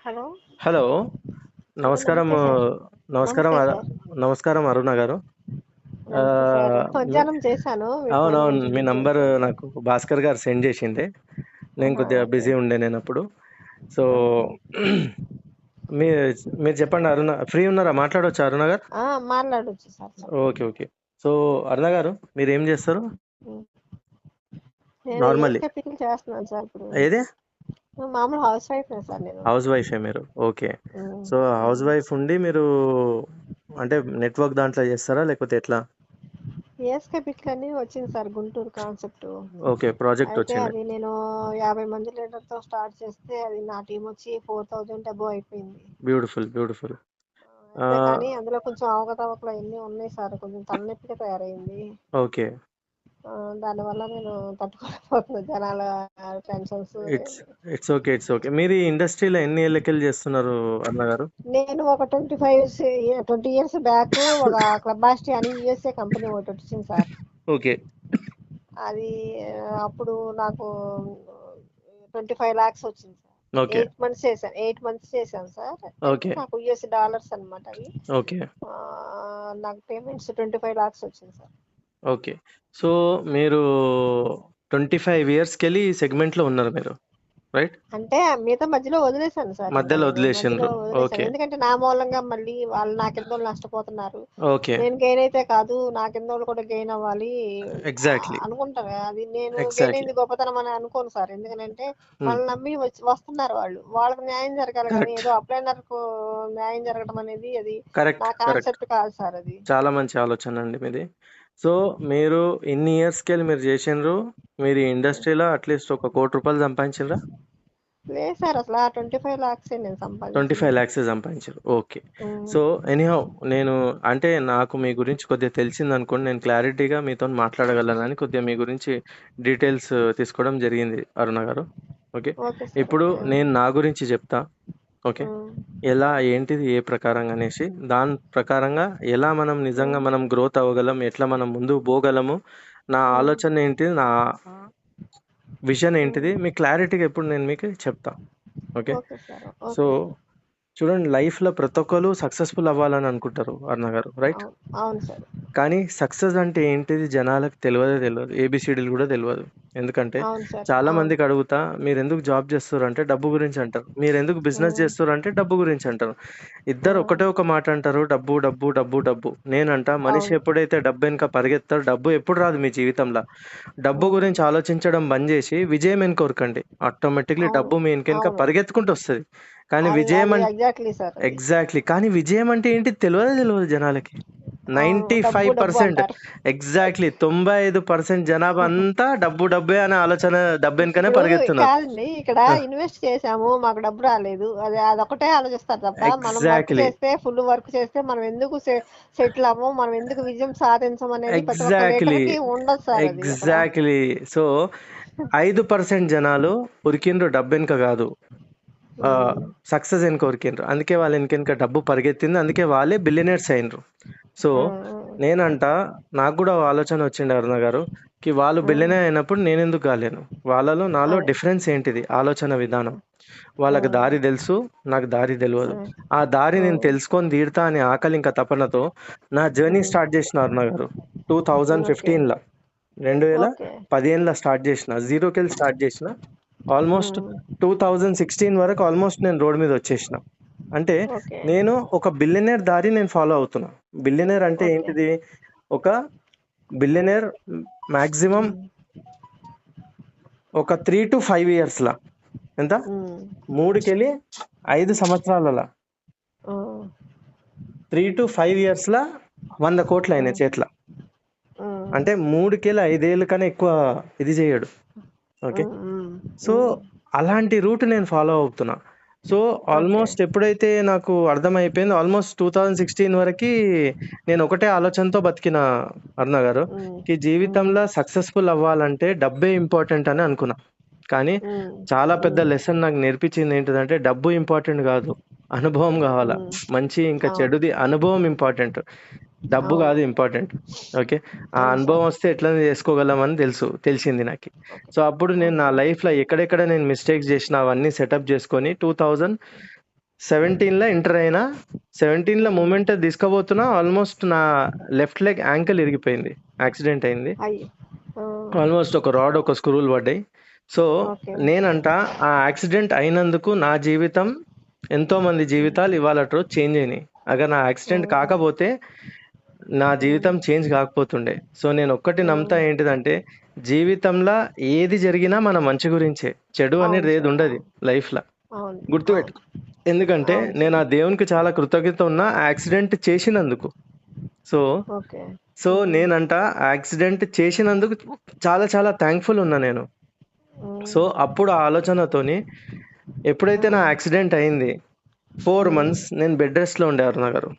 Hello. Hello. Hello. నమస్కారం. నమస్తే sir. నమస్కారం నమస్తే సార్. నమస్కారం అరుణ గారు. నమస్తే సార్. మీ మధ్యాహ్నం చేశాను, మీరు ఫోన్ అవునవును, కొంచెం మీ బిజీ నంబర్ వచ్చారు. నాకు భాస్కర్ గారు సెండ్ చేసిండే. నేను ఆహా, కొద్దిగా ఓకే. బిజీ ఉండే నేను అప్పుడు. So okay. మీ మీరు చెప్పండి అరుణ, ఫ్రీ ఉన్నారా? మాట్లాడొచ్చా అరుణ గారు? మాట్లాడొచ్చు సార్, చెప్పండి. Okay okay. సో అరుణ గారు, మీరు ఏం చేస్తారు ఉమ్. నేను నార్మల్లీ? ఏఎస్కే పిల్లలు చేస్తున్నాను సార్ ఇప్పుడు. ఏదే మామూలు హౌస్ వైఫ్ సార్ నేను. హౌస్ వైఫే మీరు? ఓకే. ఉమ్, సో హౌస్ ఉమ్. వైఫ్ ఉండి మీరు అంటే నెట్వర్క్ దాంట్లో చేస్తారా లేకపోతే ఎట్లా? ఏఎస్కే పిల్లలు అని వచ్చింది sir, Guntur concept. Okay, project అయితే వచ్చింది. అది నేను 50 మంది లీడర్తో స్టార్ట్ చేస్తే అది నా టీం వచ్చి 4000 అబోవ్ అయిపోయింది. Beautiful beautiful. అయితే కానీ అందులో కొంచెం అవకతవకలు అన్నీ ఉన్నాయి సార్, కొంచెం తలనొప్పిగా తయారైంది. ఓకే. దానివల్ల నేను తట్టుకోలేకపోతున్నా జనాల tensions. It's it's okay, it's okay. మీరు ఈ ఇండస్ట్రీలో ఎన్ని ఏళ్ళకెళ్ళి చేస్తున్నారు అన్న గారు? నేను ఒక 20 ఇయర్స్ బ్యాక్ ఒక క్లబాస్టి అని యుఎస్ఏ కంపెనీ ఒకటి వచ్చింది సార్. ఓకే అది అప్పుడు నాకు 25 lakhs వచ్చింది సార్. ఓకే 8 months చేశాను సార్. ఓకే నాకు యుఎస్ డాలర్స్ అనమాట అవి. ఓకే నాకు పేమెంట్స్ 25 lakhs వచ్చింది సార్. ఓకే. సో మీరు 25 ఇయర్స్కి వెళ్ళి ఈ సెగ్మెంట్లో ఉన్నారు మీరు, రైట్? అంటే మిగతా మధ్యలో వదిలేశాను సార్, ఇంకా మధ్యలో నేను మధ్యలో వదిలేసిండ్రు. వదిలేశాను. ఓకే ఎందుకంటే నా మూలంగా మళ్ళీ వాళ్ళు నా కింద వాళ్ళు నష్టపోతున్నారు. ఓకే. నేను గెయిన్ అయితే కాదు, నా కింద వాళ్ళు కూడా గెయిన్ అవ్వాలి ఎగ్జాక్ట్లీ అనుకుంటారు. అది నేను గెయిన్ ఎగ్జాక్ట్లీ. అయింది గొప్పతనం అని అనుకోను సార్. ఎందుకంటే మనల్ని నమ్మి వస్తున్నారు వాళ్ళు, వాళ్ళకి న్యాయం జరగాలి. కానీ కరెక్ట్ ఏదో అప్లైనర్ కు న్యాయం జరగడం అనేది అది కరెక్ట్ నా కరెక్ట్. కాన్సెప్ట్ కాదు సార్. అది చాలా మంచి ఆలోచన అండి మీది. సో మీరు ఇన్ని ఇయర్స్కి వెళ్ళి మీరు చేసిండ్రు, మీరు ఈ ఇండస్ట్రీలో అట్లీస్ట్ ఒక ₹1,00,00,000 సంపాదించిండ్రా? లేదు సార్, అసలు 25 lakhs నేను 25 సంపాదించింది. lakhs సంపాదించారు. ఓకే. ఉమ్, సో ఎనీహౌ, నేను అంటే నాకు మీ గురించి కొద్దిగా తెలిసింది అనుకోండి, నేను క్లారిటీగా మీతో మాట్లాడగలనని కొద్దిగా మీ గురించి డీటెయిల్స్ తీసుకోవడం జరిగింది అరుణ గారు. ఓకే. Okay sir. ఇప్పుడు నేను నా గురించి చెప్తా. ఓకే. ఉమ్, ఎలా ఏంటిది ఏ ప్రకారంగా అనేసి దాని ప్రకారంగా ఎలా మనం నిజంగా మనం గ్రోత్ అవ్వగలం, ఎట్లా మనం ముందుకు పోగలము, నా ఆలోచన ఏంటి, నా విజన్ ఏంటిది, మీ క్లారిటీగా ఎప్పుడు నేను మీకు చెప్తా. Okay. Okay sir. So okay. చూడండి, లైఫ్లో ప్రతి ఒక్కరు సక్సెస్ఫుల్ అవ్వాలని అనుకుంటారు అరుణ గారు, రైట్? అవును సార్. కానీ సక్సెస్ అంటే ఏంటిది జనాలకు తెలియదు, ఏబిసిడీలు కూడా తెలియదు. ఎందుకంటే అవును సార్. చాలా అవును. మందికి అడుగుతా, మీరు ఎందుకు జాబ్ చేస్తారు అంటే డబ్బు గురించి అంటారు, మీరు ఎందుకు బిజినెస్ చేస్తారు అంటే డబ్బు గురించి అంటారు. ఇద్దరు ఒకటే ఒక మాట అంటారు, డబ్బు డబ్బు డబ్బు డబ్బు. నేనంట మనిషి అవును. ఎప్పుడైతే డబ్బు వెనుక పరిగెత్తారో డబ్బు ఎప్పుడు రాదు మీ జీవితంలో. డబ్బు గురించి ఆలోచించడం బంద్ చేసి విజయం ఎన్నుకోరకండి, ఆటోమేటిక్లీ అవును. డబ్బు మీ వెనుక అవును. పరిగెత్తుకుంటూ వస్తుంది. కానీ అది విజయం అది ఎగ్జాక్ట్లీ సార్. అది ఎగ్జాక్ట్లీ. కానీ విజయం అంటే ఏంటి తెలియదు జనాలకి. అవును. డబ్బు డబ్బు 95%, అంటారు. ఎగ్జాక్ట్లీ 95% జనాభా అంతా డబ్బు డబ్బే అనే ఆలోచన, డబ్బు వెనుకనే ఇప్పుడు పరిగెత్తున్నారు. కాదండి, ఇక్కడ ఇన్వెస్ట్ చేసాము మాకు డబ్బు రాలేదు, అదొకటే ఆలోచిస్తారు తప్ప మనం వర్క్ ఎగ్జాక్ట్లీ చేస్తే, ఫుల్ వర్క్ చేస్తే మనం ఎందుకు సెటిల్ అవ్వం, మనం ఎందుకు విజయం సాధించం అనేది ప్రతి ఒక్క ఎగ్జాక్ట్లీ లీడర్కి ఉండదు సార్. అది అక్కడ ఎగ్జాక్ట్లీ. సో 5% జనాలు ఉరికిండ్రు డబ్బు వెనుక కాదు, సక్సెస్ వెనుక ఉరికిండ్రు. అందుకే వాళ్ళ వెనుక డబ్బు పరిగెత్తింది, అందుకే వాళ్ళే బిలియనర్స్ అయినరు. సో నేనంట, నాకు కూడా ఓ ఆలోచన వచ్చింది అరుణ గారు, కి వాళ్ళు బిలియనర్ అయినప్పుడు నేను ఎందుకు కాలేను, వాళ్ళలో నాలో అదే. డిఫరెన్స్ ఏంటిది, ఆలోచన విధానం. వాళ్ళకి దారి తెలుసు, నాకు దారి తెలియదు. ఆ దారి నేను తెలుసుకొని తీరుతా అనే ఆకలి ఇంకా తపనతో నా జర్నీ స్టార్ట్ చేసిన అరుణ గారు. ఓకే. 2015లో, ఓకే. 2015లో స్టార్ట్ చేసిన, జీరోకి వెళ్ళి స్టార్ట్ చేసిన. ఆల్మోస్ట్ 2016 వరకు ఆల్మోస్ట్ నేను రోడ్ మీద వచ్చేసిన. అంటే ఓకే. నేను ఒక బిలియనర్ దారి నేను ఫాలో అవుతున్నా. బిలియనర్ అంటే ఓకే. ఏంటిది, ఒక బిలియనర్ మాక్సిమం ఒక 3 to 5 ఇయర్స్లా, ఎంత 3కెళ్ళి 5 సంవత్సరాలలో 3 to 5 ఇయర్స్లా 100 కోట్లు అయినాయి చేట్ల. అంటే 3కెళ్ళి 5 ఏళ్ళ కన్నా ఎక్కువ ఇది చేయడు. ఓకే. సో అలాంటి రూట్ నేను ఫాలో అవుతున్నా. సో ఆల్మోస్ట్ ఎప్పుడైతే నాకు అర్థమైపోయిందో, ఆల్మోస్ట్ 2016 వరకు నేను ఒకటే ఆలోచనతో బతికిన అరుణ గారు, ఈ జీవితంలో సక్సెస్ఫుల్ అవ్వాలంటే డబ్బే ఇంపార్టెంట్ అని అనుకున్నా. కానీ చాలా పెద్ద లెసన్ నాకు నేర్పించింది ఏంటిదంటే, డబ్బు ఇంపార్టెంట్ కాదు, అనుభవం కావాలా. మంచి ఇంకా చెడుది అనుభవం ఇంపార్టెంట్, డబ్బు కాదు ఇంపార్టెంట్. ఓకే. ఆ అనుభవం వస్తే ఎట్లనే చేసుకోగలమని తెలిసింది నాకు. సో అప్పుడు నేను నా లైఫ్లో ఎక్కడెక్కడ నేను మిస్టేక్స్ చేసిన అవన్నీ సెటప్ చేసుకొని 17లో ఇంటర్ అయినా, 17లో మూమెంట్ తీసుకుపోతున్నా, ఆల్మోస్ట్ నా లెఫ్ట్ లెగ్ యాంకిల్ ఇరిగిపోయింది, యాక్సిడెంట్ అయింది. అయ్యో. ఆ, ఆల్మోస్ట్ ఒక రాడ్ ఒక స్క్రూలు పడ్డాయి. So okay. నేనంట ఆ యాక్సిడెంట్ అయినందుకు నా జీవితం, ఎంతో మంది జీవితాలు ఇవాళ రోజు చేంజ్ అయినాయి. అగర్ నా యాక్సిడెంట్ కాకపోతే నా జీవితం చేంజ్ కాకపోతుండే. సో నేను ఒక్కటి నమ్ముతా ఏంటిదంటే, జీవితంలో ఏది జరిగినా మన మంచి గురించే, చెడు అవును అనేది ఏది సార్. ఉండదు లైఫ్లో, అవును. గుర్తుపెట్టు. ఎందుకంటే అవును నేను సార్. ఆ దేవునికి చాలా కృతజ్ఞత ఉన్నా యాక్సిడెంట్ చేసినందుకు. So okay. సో నేనంట యాక్సిడెంట్ చేసినందుకు చాలా చాలా థ్యాంక్ఫుల్ ఉన్నా నేను. సో అప్పుడు ఆ ఆలోచనతోని ఎప్పుడైతే నా యాక్సిడెంట్ అయింది, 4 months నేను బెడ్ రెస్ట్లో ఉండే అరుణ గారు.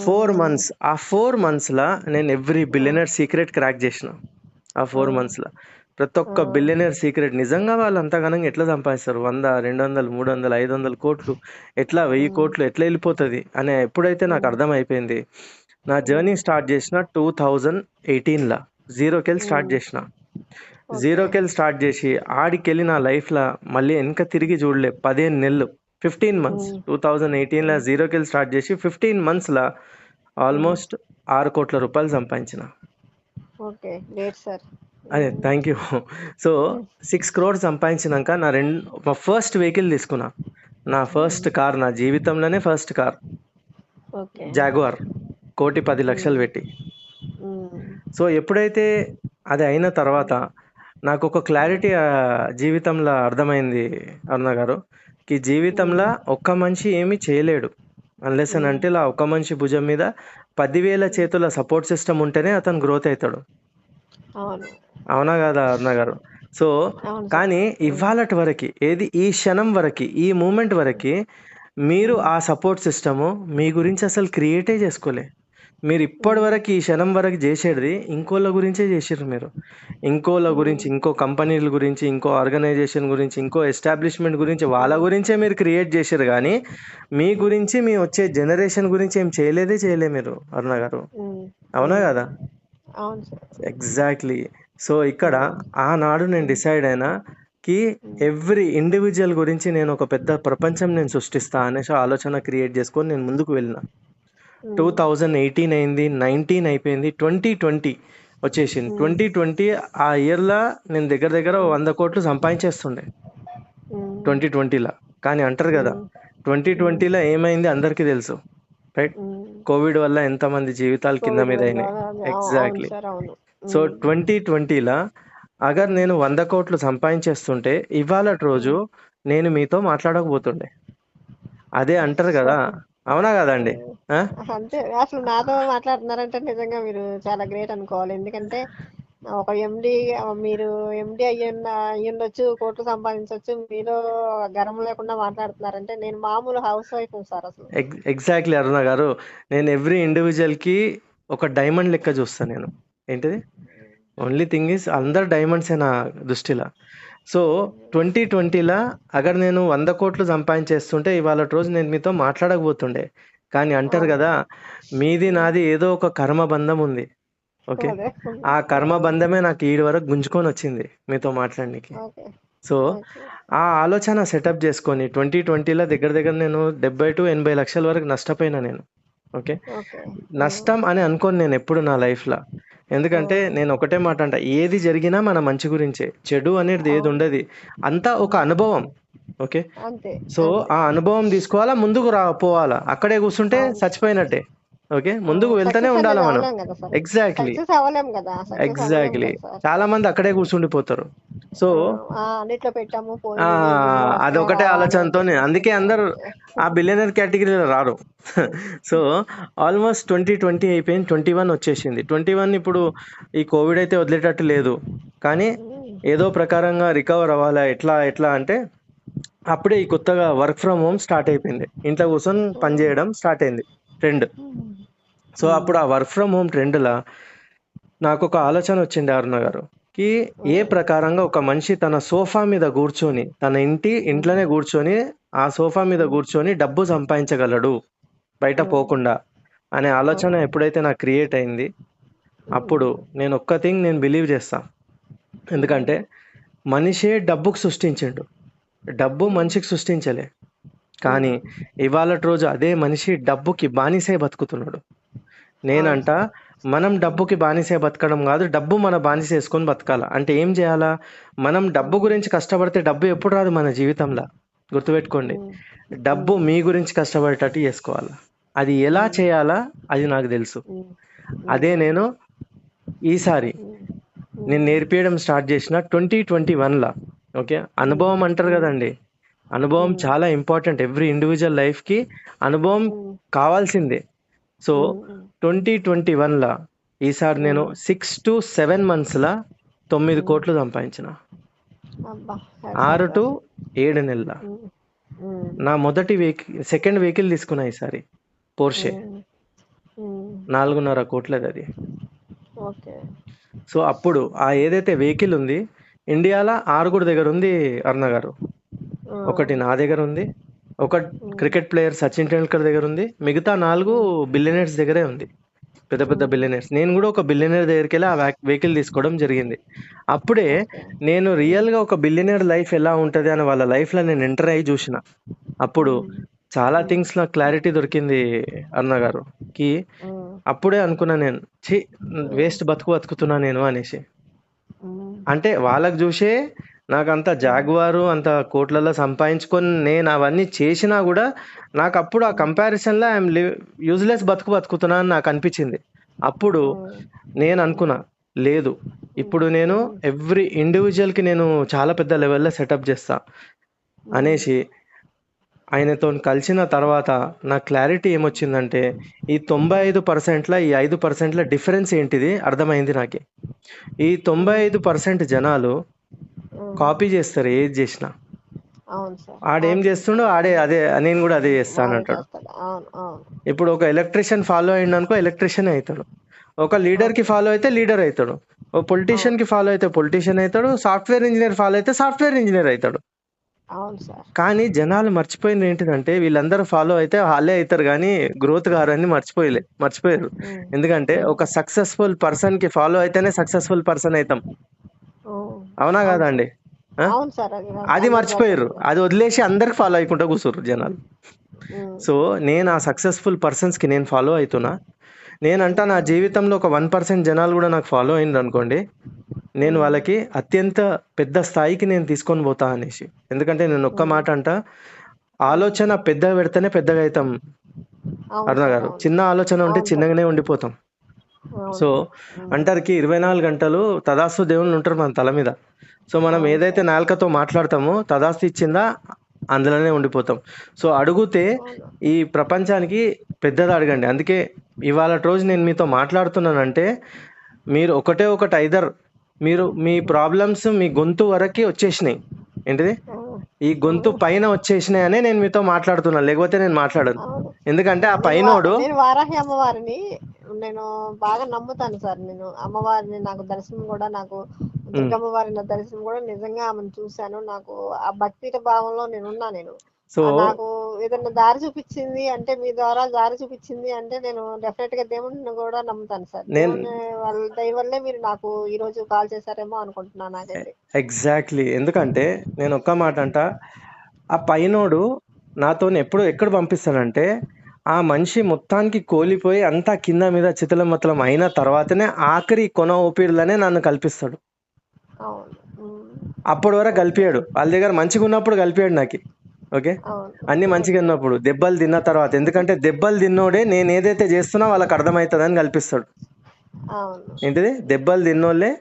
4 months, ఆ 4 monthsలో నేను ఎవ్రీ బిలియనర్ సీక్రెట్ క్రాక్ చేసిన. ఆ 4 monthsలో ప్రతి ఒక్క బిలియనర్ సీక్రెట్, నిజంగా వాళ్ళు అంతగానంగా ఎట్లా సంపాదిస్తారు, 100, 200, 300, 500 కోట్లు, ఎట్లా 1000 కోట్లు ఎట్లా వెళ్ళిపోతుంది అనే ఎప్పుడైతే నాకు అర్థమైపోయింది. నా జర్నీ స్టార్ట్ చేసిన 2018లో, జీరోకెళ్ళి స్టార్ట్ చేసిన. జీరోకెళ్ళి స్టార్ట్ చేసి ఆడికెళ్ళి నా లైఫ్లో మళ్ళీ వెనక తిరిగి చూడలే. 15 నెలలు, 15 months, 2018లో జీరోకెళ్ళి స్టార్ట్ చేసి 15 monthsలో ఆల్మోస్ట్ 6 కోట్ల రూపాయలు సంపాదించిన. Okay, great sir. అదే, థ్యాంక్ యూ. సో 6 crores సంపాదించినాక మా ఫస్ట్ వెహికల్ తీసుకున్నా. నా ఫస్ట్ కార్, నా జీవితంలోనే ఫస్ట్ కార్, ఓకే. జాగ్వార్, 1,10,00,000 పెట్టి. సో ఎప్పుడైతే అది అయిన తర్వాత నాకు ఒక క్లారిటీ జీవితంలో అర్థమైంది అరుణ గారు, కి జీవితంలో ఒక్క మనిషి ఏమీ చేయలేడు అన్లెస్ అని అంటే, ఇలా ఒక్క మనిషి భుజం మీద 10,000 చేతుల సపోర్ట్ సిస్టమ్ ఉంటేనే అతను గ్రోత్ అవుతాడు. అవును. అవునా కదా అరుణ గారు? సో అవును సార్. కానీ ఇవాళటి వరకు, ఏది ఈ క్షణం వరకు, ఈ మూమెంట్ వరకు మీరు ఆ సపోర్ట్ సిస్టము మీ గురించి అసలు క్రియేటే చేసుకోలే. మీరు ఇప్పటి వరకు, ఈ క్షణం వరకు చేసేది ఇంకోళ్ళ గురించే చేసిర్రు మీరు. ఇంకోళ్ళ గురించి, ఇంకో కంపెనీల గురించి, ఇంకో ఆర్గనైజేషన్ గురించి, ఇంకో ఎస్టాబ్లిష్మెంట్ గురించి, వాళ్ళ గురించే మీరు క్రియేట్ చేసిర్రు. కానీ మీ గురించి, మీ వచ్చే జనరేషన్ గురించి ఏం చేయలే మీరు అరుణ గారు. అవునా కదా? అవును సార్. ఎగ్జాక్ట్లీ. సో ఇక్కడ ఆనాడు నేను డిసైడ్ అయినా కి ఎవ్రీ ఇండివిజువల్ గురించి నేను ఒక పెద్ద ప్రపంచం నేను సృష్టిస్తా అనేసి ఆలోచన క్రియేట్ చేసుకొని నేను ముందుకు వెళ్ళిన. 2018 అయింది, 19 అయిపోయింది, 2020 వచ్చేసింది. 2020 ఆ ఇయర్లో నేను దగ్గర దగ్గర 100 కోట్లు సంపాదించేస్తుండే 2020లో. కానీ అంటారు కదా, 2020లో ఏమైంది అందరికీ తెలుసు, రైట్? కోవిడ్ వల్ల ఎంతమంది జీవితాలు కింద మీద అయినాయి. అవును ఎగ్జాక్ట్లీ. సార్. అవును. సో 2020లో అగర్ నేను 100 కోట్లు సంపాదించేస్తుంటే ఇవాళ రోజు నేను మీతో మాట్లాడకపోతుండే. అదే అంటారు కదా, అవునా కదండి? అంతే. అసలు నాతో మాట్లాడుతున్నారంటే నిజంగా మీరు చాలా గ్రేట్ అనుకోవాలి. ఎందుకంటే ఒక ఎండి, మీరు ఎండి అయ్యుండొచ్చు, కోట్లు సంపాదించవచ్చు, మీలో గర్వం లేకుండా మాట్లాడుతున్నారంటే, నేను మామూలు హౌస్ వైఫ్ సార్ అసలు. ఎగ్జాక్ట్లీ అరుణ గారు, నేను ఎవ్రీ ఇండివిజువల్కి ఒక డైమండ్ లెక్క చూస్తాను నేను. ఏంటిది, ఓన్లీ థింగ్ ఈస్ అందరు డైమండ్సే నా దృష్టిలో. సో 2020లో అగర్ నేను 100 కోట్లు సంపాదించేస్తుంటే ఇవాళ రోజు నేను మీతో మాట్లాడకపోతుండే. కానీ అంటారు కదా, మీది నాది ఏదో ఒక కర్మ బంధం ఉంది. ఓకే, అదే. ఆ కర్మ బంధమే నాకు ఈడి వరకు గుంజుకొని వచ్చింది మీతో మాట్లాడడానికి. ఓకే. సో ఆ ఆలోచన సెటప్ చేసుకొని 2020లో దగ్గర దగ్గర నేను 70-80 లక్షల వరకు నష్టపోయినా నేను. Okay, okay. నష్టం అని అనుకోను నేను ఎప్పుడు నా లైఫ్లో. ఎందుకంటే నేను ఒకటే మాట అంట, ఏది జరిగినా మన మంచి గురించే, చెడు అనేది ఏది ఉండదు, అంతా ఒక అనుభవం. ఓకే, అంతే. సో ఆ అనుభవం తీసుకోవాలా, ముందుకు పోవాలా. అక్కడే కూర్చుంటే చచ్చిపోయినట్టే. ఓకే, ముందుకు వెళ్తూనే సక్సెస్ ఉండాలా అనేది మనం. అవ్వలేం కదా సార్. ఎగ్జాక్ట్లీ, సక్సెస్ అవ్వలేం కదా. సక్సెస్ అవ్వలేం ఎగ్జాక్ట్లీ. కదా సార్. చాలా మంది అక్కడే కూర్చుండిపోతారు. సో అన్నిట్లో పెట్టాము ఆ పోయింది, వీళ్ళు వస్తున్నాయి అదొకటే రావాలి ఆలోచనతోనే, అందుకే అందరు ఆ బిలియనర్ కేటగిరీలో రారు. సో ఆల్మోస్ట్ 2020 అయిపోయింది, 21 వచ్చేసింది. 21 ఇప్పుడు ఈ కోవిడ్ అయితే వదిలేటట్టు లేదు. కానీ ఏదో ప్రకారంగా రికవర్ అవ్వాలా, ఎట్లా ఎట్లా అంటే అప్పుడే ఈ కొత్తగా వర్క్ ఫ్రమ్ హోమ్ స్టార్ట్ అయిపోయింది. ఇంట్లో కూర్చొని పని చేయడం స్టార్ట్ అయింది ట్రెండ్. సో అప్పుడు ఆ వర్క్ ఫ్రమ్ హోమ్ ట్రెండ్లా నాకు ఒక ఆలోచన వచ్చింది అరుణ గారు, కి ఏ ప్రకారంగా ఒక మనిషి తన సోఫా మీద కూర్చొని, తన ఇంట్లోనే కూర్చొని, ఆ సోఫా మీద కూర్చొని డబ్బు సంపాదించగలడు బయట పోకుండా అనే ఆలోచన ఎప్పుడైతే నాకు క్రియేట్ అయింది, అప్పుడు నేను ఒక్క థింగ్ నేను బిలీవ్ చేస్తా. ఎందుకంటే మనిషే డబ్బుకు సృష్టించిండు, డబ్బు మనిషికి సృష్టించలే. కానీ ఇవాళ రోజు అదే మనిషి డబ్బుకి బానిసే బతుకుతున్నాడు. నేనంట మనం డబ్బుకి బానిసే బతకడం కాదు, డబ్బు మన బానిస వేసుకొని బతకాల. అంటే ఏం చేయాలా? మనం డబ్బు గురించి కష్టపడితే డబ్బు ఎప్పుడు రాదు మన జీవితంలో. గుర్తుపెట్టుకోండి, డబ్బు మీ గురించి కష్టపడేటట్టు చేసుకోవాలా. అది ఎలా చేయాలా అది నాకు తెలుసు. అదే నేను ఈసారి నేను నేర్పించడం స్టార్ట్ చేసిన 2021లా. ఓకే, అనుభవం అంటారు కదండి, అనుభవం చాలా ఇంపార్టెంట్. ఎవ్రీ ఇండివిజువల్ లైఫ్కి అనుభవం కావాల్సిందే. సో 2021లా ఈసారి నేను 6 to 7 monthsలా 9 కోట్లు సంపాదించిన. 6 to 7 నెలల నా మొదటి సెకండ్ వెహికల్ తీసుకున్నా ఈసారి, పోర్షే. 4.5 కోట్లది అది. సో అప్పుడు ఆ ఏదైతే వెహికల్ ఉంది ఇండియాలో 6 దగ్గర ఉంది అరుణ గారు. ఒకటి నా దగ్గర ఉంది, ఒక క్రికెట్ ప్లేయర్ సచిన్ టెండూల్కర్ దగ్గర ఉంది, మిగతా 4 బిలియనర్స్ దగ్గరే ఉంది, పెద్ద పెద్ద బిలియనర్స్. నేను కూడా ఒక బిలియనర్ దగ్గరికి వెళ్ళి ఆ వెహికల్ తీసుకోవడం జరిగింది. అప్పుడే నేను రియల్గా ఒక బిలియనర్ లైఫ్ ఎలా ఉంటుంది అని వాళ్ళ లైఫ్లో నేను ఎంటర్ అయ్యి చూసిన. అప్పుడు చాలా థింగ్స్ నాకు క్లారిటీ దొరికింది అరుణ గారు కి. అప్పుడే అనుకున్నా నేను, వేస్ట్ బతుకుతున్నా నేను అనేసి. అంటే వాళ్ళకి చూసే నాకు అంత జాగ్వారు అంత కోట్లలో సంపాదించుకొని నేను అవన్నీ చేసినా కూడా నాకు అప్పుడు ఆ కంపారిజన్లో ఐఎమ్ యూజ్లెస్ బతుకుతున్నా అని నాకు అనిపించింది. అప్పుడు నేను అనుకున్నా, లేదు ఇప్పుడు నేను ఎవ్రీ ఇండివిజువల్కి నేను చాలా పెద్ద లెవెల్లో సెటప్ చేస్తా అనేసి ఆయనతో కలిసిన తర్వాత నా క్లారిటీ ఏమొచ్చిందంటే ఈ 95%ల ఈ 5%ల డిఫరెన్స్ ఏంటిది అర్థమైంది నాకు. ఈ 95% జనాలు కాపీ చేస్తారు ఏది చేసినా. ఆడేం చేస్తుండో ఆడే అదే నేను కూడా అదే చేస్తాను అంటాడు. ఇప్పుడు ఒక ఎలక్ట్రీషియన్ ఫాలో అయ్యిండు అనుకో, ఎలక్ట్రీషియన్ అవుతాడు. ఒక లీడర్కి ఫాలో అయితే లీడర్ అవుతాడు, ఒక పొలిటీషియన్కి ఫాలో అయితే పొలిటీషియన్ అవుతాడు, సాఫ్ట్వేర్ ఇంజనీర్ ఫాలో అయితే సాఫ్ట్వేర్ ఇంజనీర్ అవుతాడు. కానీ జనాలు మర్చిపోయింది ఏంటిదంటే వీళ్ళందరూ ఫాలో అయితే వాళ్ళే అవుతారు కానీ గ్రోత్ గారని మర్చిపోయారు. ఎందుకంటే ఒక సక్సెస్ఫుల్ పర్సన్ కి ఫాలో అయితేనే సక్సెస్ఫుల్ పర్సన్ అవుతాం, అవునా కాదండి? అది మర్చిపోయారు, అది వదిలేసి అందరికి ఫాలో అయ్యకుంటా కూర్చోరు జనాలు. సో నేను ఆ సక్సెస్ఫుల్ పర్సన్స్ కి నేను ఫాలో అవుతున్నా. నేనంట నా జీవితంలో ఒక 1% జనాలు కూడా నాకు ఫాలో అయింది అనుకోండి, నేను వాళ్ళకి అత్యంత పెద్ద స్థాయికి నేను తీసుకొని పోతా అనేసి. ఎందుకంటే నేను ఒక్క మాట అంట, ఆలోచన పెద్దగా పెడితేనే పెద్దగా అవుతాం అరుణ గారు. చిన్న ఆలోచన ఉంటే చిన్నగానే ఉండిపోతాం. సో అంటారుకి 24 గంటలు తదాస్తు దేవుళ్ళు ఉంటారు మన తల మీద. సో మనం ఏదైతే నాలుకతో మాట్లాడతామో తదాస్తు ఇచ్చిందా అందులోనే ఉండిపోతాం. సో అడిగితే ఈ ప్రపంచానికి పెద్దది అడగండి. అందుకే ఇవాళ రోజు నేను మీతో మాట్లాడుతున్నానంటే మీరు ఒకటి ఐదర్ మీరు మీ ప్రాబ్లమ్స్ మీ గొంతు వరకు వచ్చేసినాయి, ఏంటిది ఈ గొంతు పైన వచ్చేసినాయి అనే నేను మీతో మాట్లాడుతున్నాను, లేకపోతే నేను మాట్లాడను. ఎందుకంటే ఆ పైనోడు నేను వారాహి అమ్మవారిని నేను బాగా నమ్ముతాను సార్. నేను అమ్మవారిని నాకు దర్శనం కూడా, నాకు దుర్గమ్మవారి దర్శనం కూడా నిజంగా ఆమెను చూశాను. నాకు ఆ భక్తి భావంలో నేనున్నా. నేను సో నాకు ఏదైనా దారి చూపించింది అంటే, మీ ద్వారా దారి చూపించింది అంటే నేను డెఫినెట్ గా దేవుడిని కూడా నమ్ముతాను సార్. దేవుని వాళ్ళ దయ వల్లే మీరు నాకు ఈ రోజు కాల్ చేశారేమో అనుకుంటున్నాను నాకైతే. ఎగ్జాక్ట్లీ. ఎందుకంటే నేను ఒక్క మాట అంట, ఆ పైనోడు నాతో ఎక్కడ పంపిస్తానంటే ఆ మనిషి మొత్తానికి కోలిపోయి అంతా కింద మీద చితలమతలం అయిన తర్వాతనే ఆఖరి కొన ఊపిరిలోనే నన్ను కల్పిస్తాడు. అప్పటి వరకు కలిపాడు, వాళ్ళ దగ్గర మంచిగా ఉన్నప్పుడు కలిపాడు నాకు. ఓకే, అన్ని మంచిగా ఉన్నప్పుడు, దెబ్బలు తిన్న తర్వాత. ఎందుకంటే దెబ్బలు తిన్నోడే నేను ఏదైతే చేస్తున్నా వాళ్ళకి అర్థమవుతుందని కల్పిస్తాడు. ఏంటిది, దెబ్బలు తిన్నోళ్ళే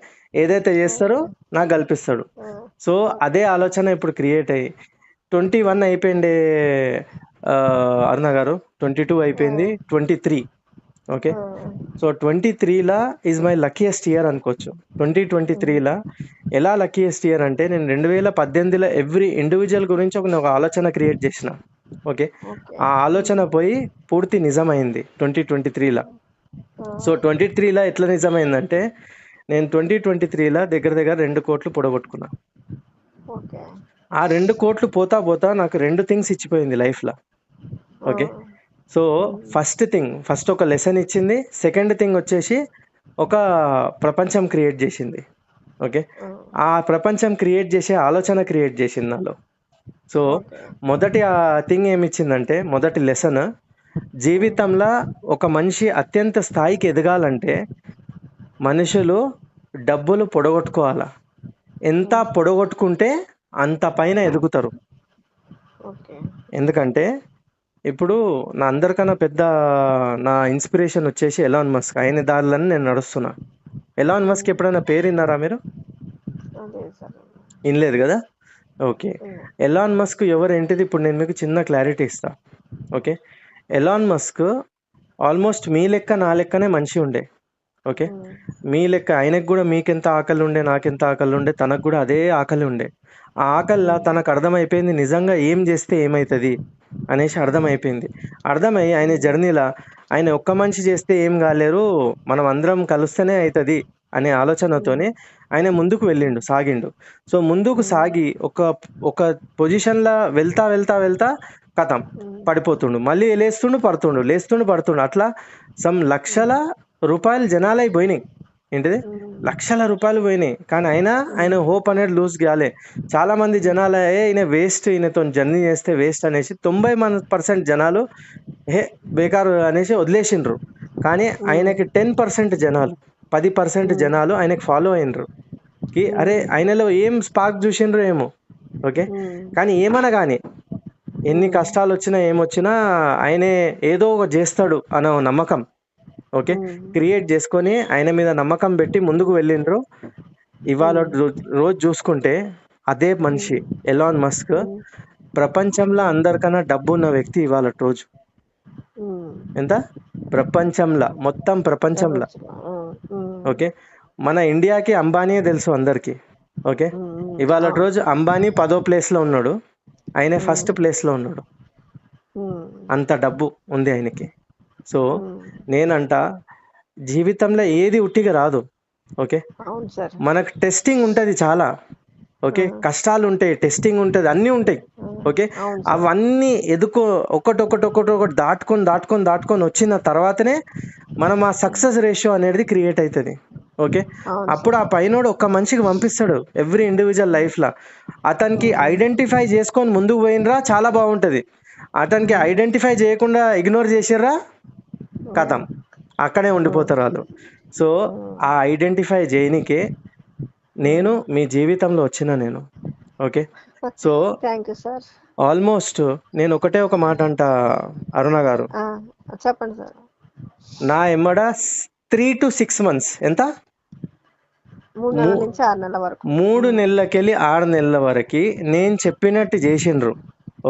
ఏదైతే చేస్తారో నాకు కల్పిస్తాడు. సో అదే ఆలోచన ఇప్పుడు క్రియేట్ అయ్యి 21 అయిపోయింది అరుణ గారు, 22 అయిపోయింది, 23. ఓకే, సో 23లా ఈజ్ మై లక్కీయెస్ట్ ఇయర్ అనుకోవచ్చు. 2023లా ఎలా లక్కీయెస్ట్ ఇయర్ అంటే నేను 2018లో ఎవ్రీ ఇండివిజువల్ గురించి ఒక ఆలోచన క్రియేట్ చేసిన. ఓకే, ఆ ఆలోచన పోయి పూర్తి నిజమైంది 2023లా. సో 23లా ఎట్లా నిజమైందంటే నేను 2023లా దగ్గర 2 కోట్లు పొడగొట్టుకున్నా. ఆ 2 కోట్లు పోతా నాకు 2 థింగ్స్ ఇచ్చిపోయింది లైఫ్లో. ఓకే, సో ఫస్ట్ ఒక లెసన్ ఇచ్చింది, సెకండ్ థింగ్ వచ్చేసి ఒక ప్రపంచం క్రియేట్ చేసింది. ఓకే, ఆ ప్రపంచం క్రియేట్ చేసే ఆలోచన క్రియేట్ చేసింది నాలో. So okay. మొదటి ఆ థింగ్ ఏమిచ్చిందంటే, మొదటి లెసన్, జీవితంలో ఒక మనిషి అత్యంత స్థాయికి ఎదగాలంటే మనుషులు డబ్బులు పొడగొట్టుకోవాలా. ఎంత పొడగొట్టుకుంటే అంత పైన ఎదుగుతారు. ఓకే. ఎందుకంటే ఇప్పుడు నా అందరికన్నా పెద్ద నా ఇన్స్పిరేషన్ వచ్చేసి ఎలాన్ మస్క్. ఆయన దారిలోనే నేను నడుస్తున్నా. ఎలాన్ మస్క్ ఎప్పుడైనా పేరు విన్నారా మీరు? అదే సార్. వినలేదు కదా? ఓకే. ఎలాన్ మస్క్ ఎవరు ఏంటిది ఇప్పుడు నేను మీకు చిన్న క్లారిటీ ఇస్తా. ఓకే. ఎలాన్ మస్క్ ఆల్మోస్ట్ మీ లెక్క నా లెక్కనే మనిషి ఉండే. ఓకే. మీ లెక్క ఆయనకు కూడా మీకెంత ఆకలి ఉండే, నాకెంత ఆకలి ఉండే, తనకు కూడా అదే ఆకలి ఉండే. ఆ ఆకలిలా తనకు అర్థమైపోయింది నిజంగా ఏం చేస్తే ఏమవుతుంది అనేసి అర్థమైపోయింది. అర్థమై ఆయన జర్నీలా ఆయన ఒక్క మనిషి చేస్తే ఏం కాలేరు, మనం అందరం కలిస్తేనే అవుతుంది అనే ఆలోచనతోనే ఆయన ముందుకు వెళ్ళిండు, సాగిండు. సో ముందుకు సాగి ఒక ఒక పొజిషన్లో వెళ్తా వెళ్తా వెళ్తా కథం పడిపోతుండు, మళ్ళీ లేస్తుండు పడుతుండు, లేస్తుండు పడుతుండు. అట్లా సమ్ లక్షల రూపాయలు జనాలై పోయినాయి. ఏంటిది? లక్షల రూపాయలు పోయినాయి. కానీ ఆయన హోప్ అనేది లూజ్ కాలే. చాలా మంది జనాలు ఈయన వేస్ట్, ఈయనతో జర్నీ చేస్తే వేస్ట్ అనేసి 90% జనాలు బేకారు అనేసి వదిలేసిండ్రు. కానీ ఆయనకి 10% జనాలు, 10% జనాలు ఆయనకి ఫాలో అయినరు. కి అరే ఆయనలో ఏం స్పార్క్ చూసిండ్రు ఏమో. ఓకే. కానీ ఏమన్నా కానీ ఎన్ని కష్టాలు వచ్చినా ఏమొచ్చినా ఆయనే ఏదో ఒక చేస్తాడు అనే నమ్మకం ఓకే క్రియేట్ చేసుకొని ఆయన మీద నమ్మకం పెట్టి ముందుకు వెళ్ళిండ్రు. ఇవాళ రోజు చూసుకుంటే అదే మనిషి ఎలాన్ మస్క్ ప్రపంచంలో అందరికన్నా డబ్బు ఉన్న వ్యక్తి ఇవాళ రోజు. ఎంత? ప్రపంచంలో, మొత్తం ప్రపంచంలో. ఓకే. మన ఇండియాకి అంబానీయే తెలుసు అందరికి. ఓకే. ఇవాళ రోజు అంబానీ 10వ ప్లేస్లో ఉన్నాడు, ఆయనే ఫస్ట్ ప్లేస్లో ఉన్నాడు. అంత డబ్బు ఉంది ఆయనకి. సో నేనంట జీవితంలో ఏది ఉట్టిగా రాదు. ఓకే. మనకు టెస్టింగ్ ఉంటుంది చాలా. ఓకే. కష్టాలు ఉంటాయి, టెస్టింగ్ ఉంటుంది, అన్నీ ఉంటాయి. ఓకే. అవన్నీ ఒకటి దాటుకొని వచ్చిన తర్వాతనే మనం ఆ సక్సెస్ రేషియో అనేది క్రియేట్ అవుతుంది. ఓకే. అప్పుడు ఆ పైనోడు ఒక్క మనిషికి పంపిస్తాడు ఎవ్రీ ఇండివిజువల్ లైఫ్లో. అతనికి ఐడెంటిఫై చేసుకొని ముందుకు పోయినరా చాలా బాగుంటుంది. అతనికి ఐడెంటిఫై చేయకుండా ఇగ్నోర్ చేసిర్రా కథం, అక్కడే ఉండిపోతారు వాళ్ళు. సో ఆ ఐడెంటిఫై చేయనికే నేను మీ జీవితంలో వచ్చిన నేను. ఓకే. సో ఆల్మోస్ట్ నేను ఒక మాట అంట అరుణ గారు, చెప్పండి సార్. నా ఎమ్మడ 3 to 6 months ఎంత 3 నుంచి 6 నెలల వరకు, 3 నెలలకెళ్ళి 6 నెలల వరకు నేను చెప్పినట్టు చేసిండ్రు.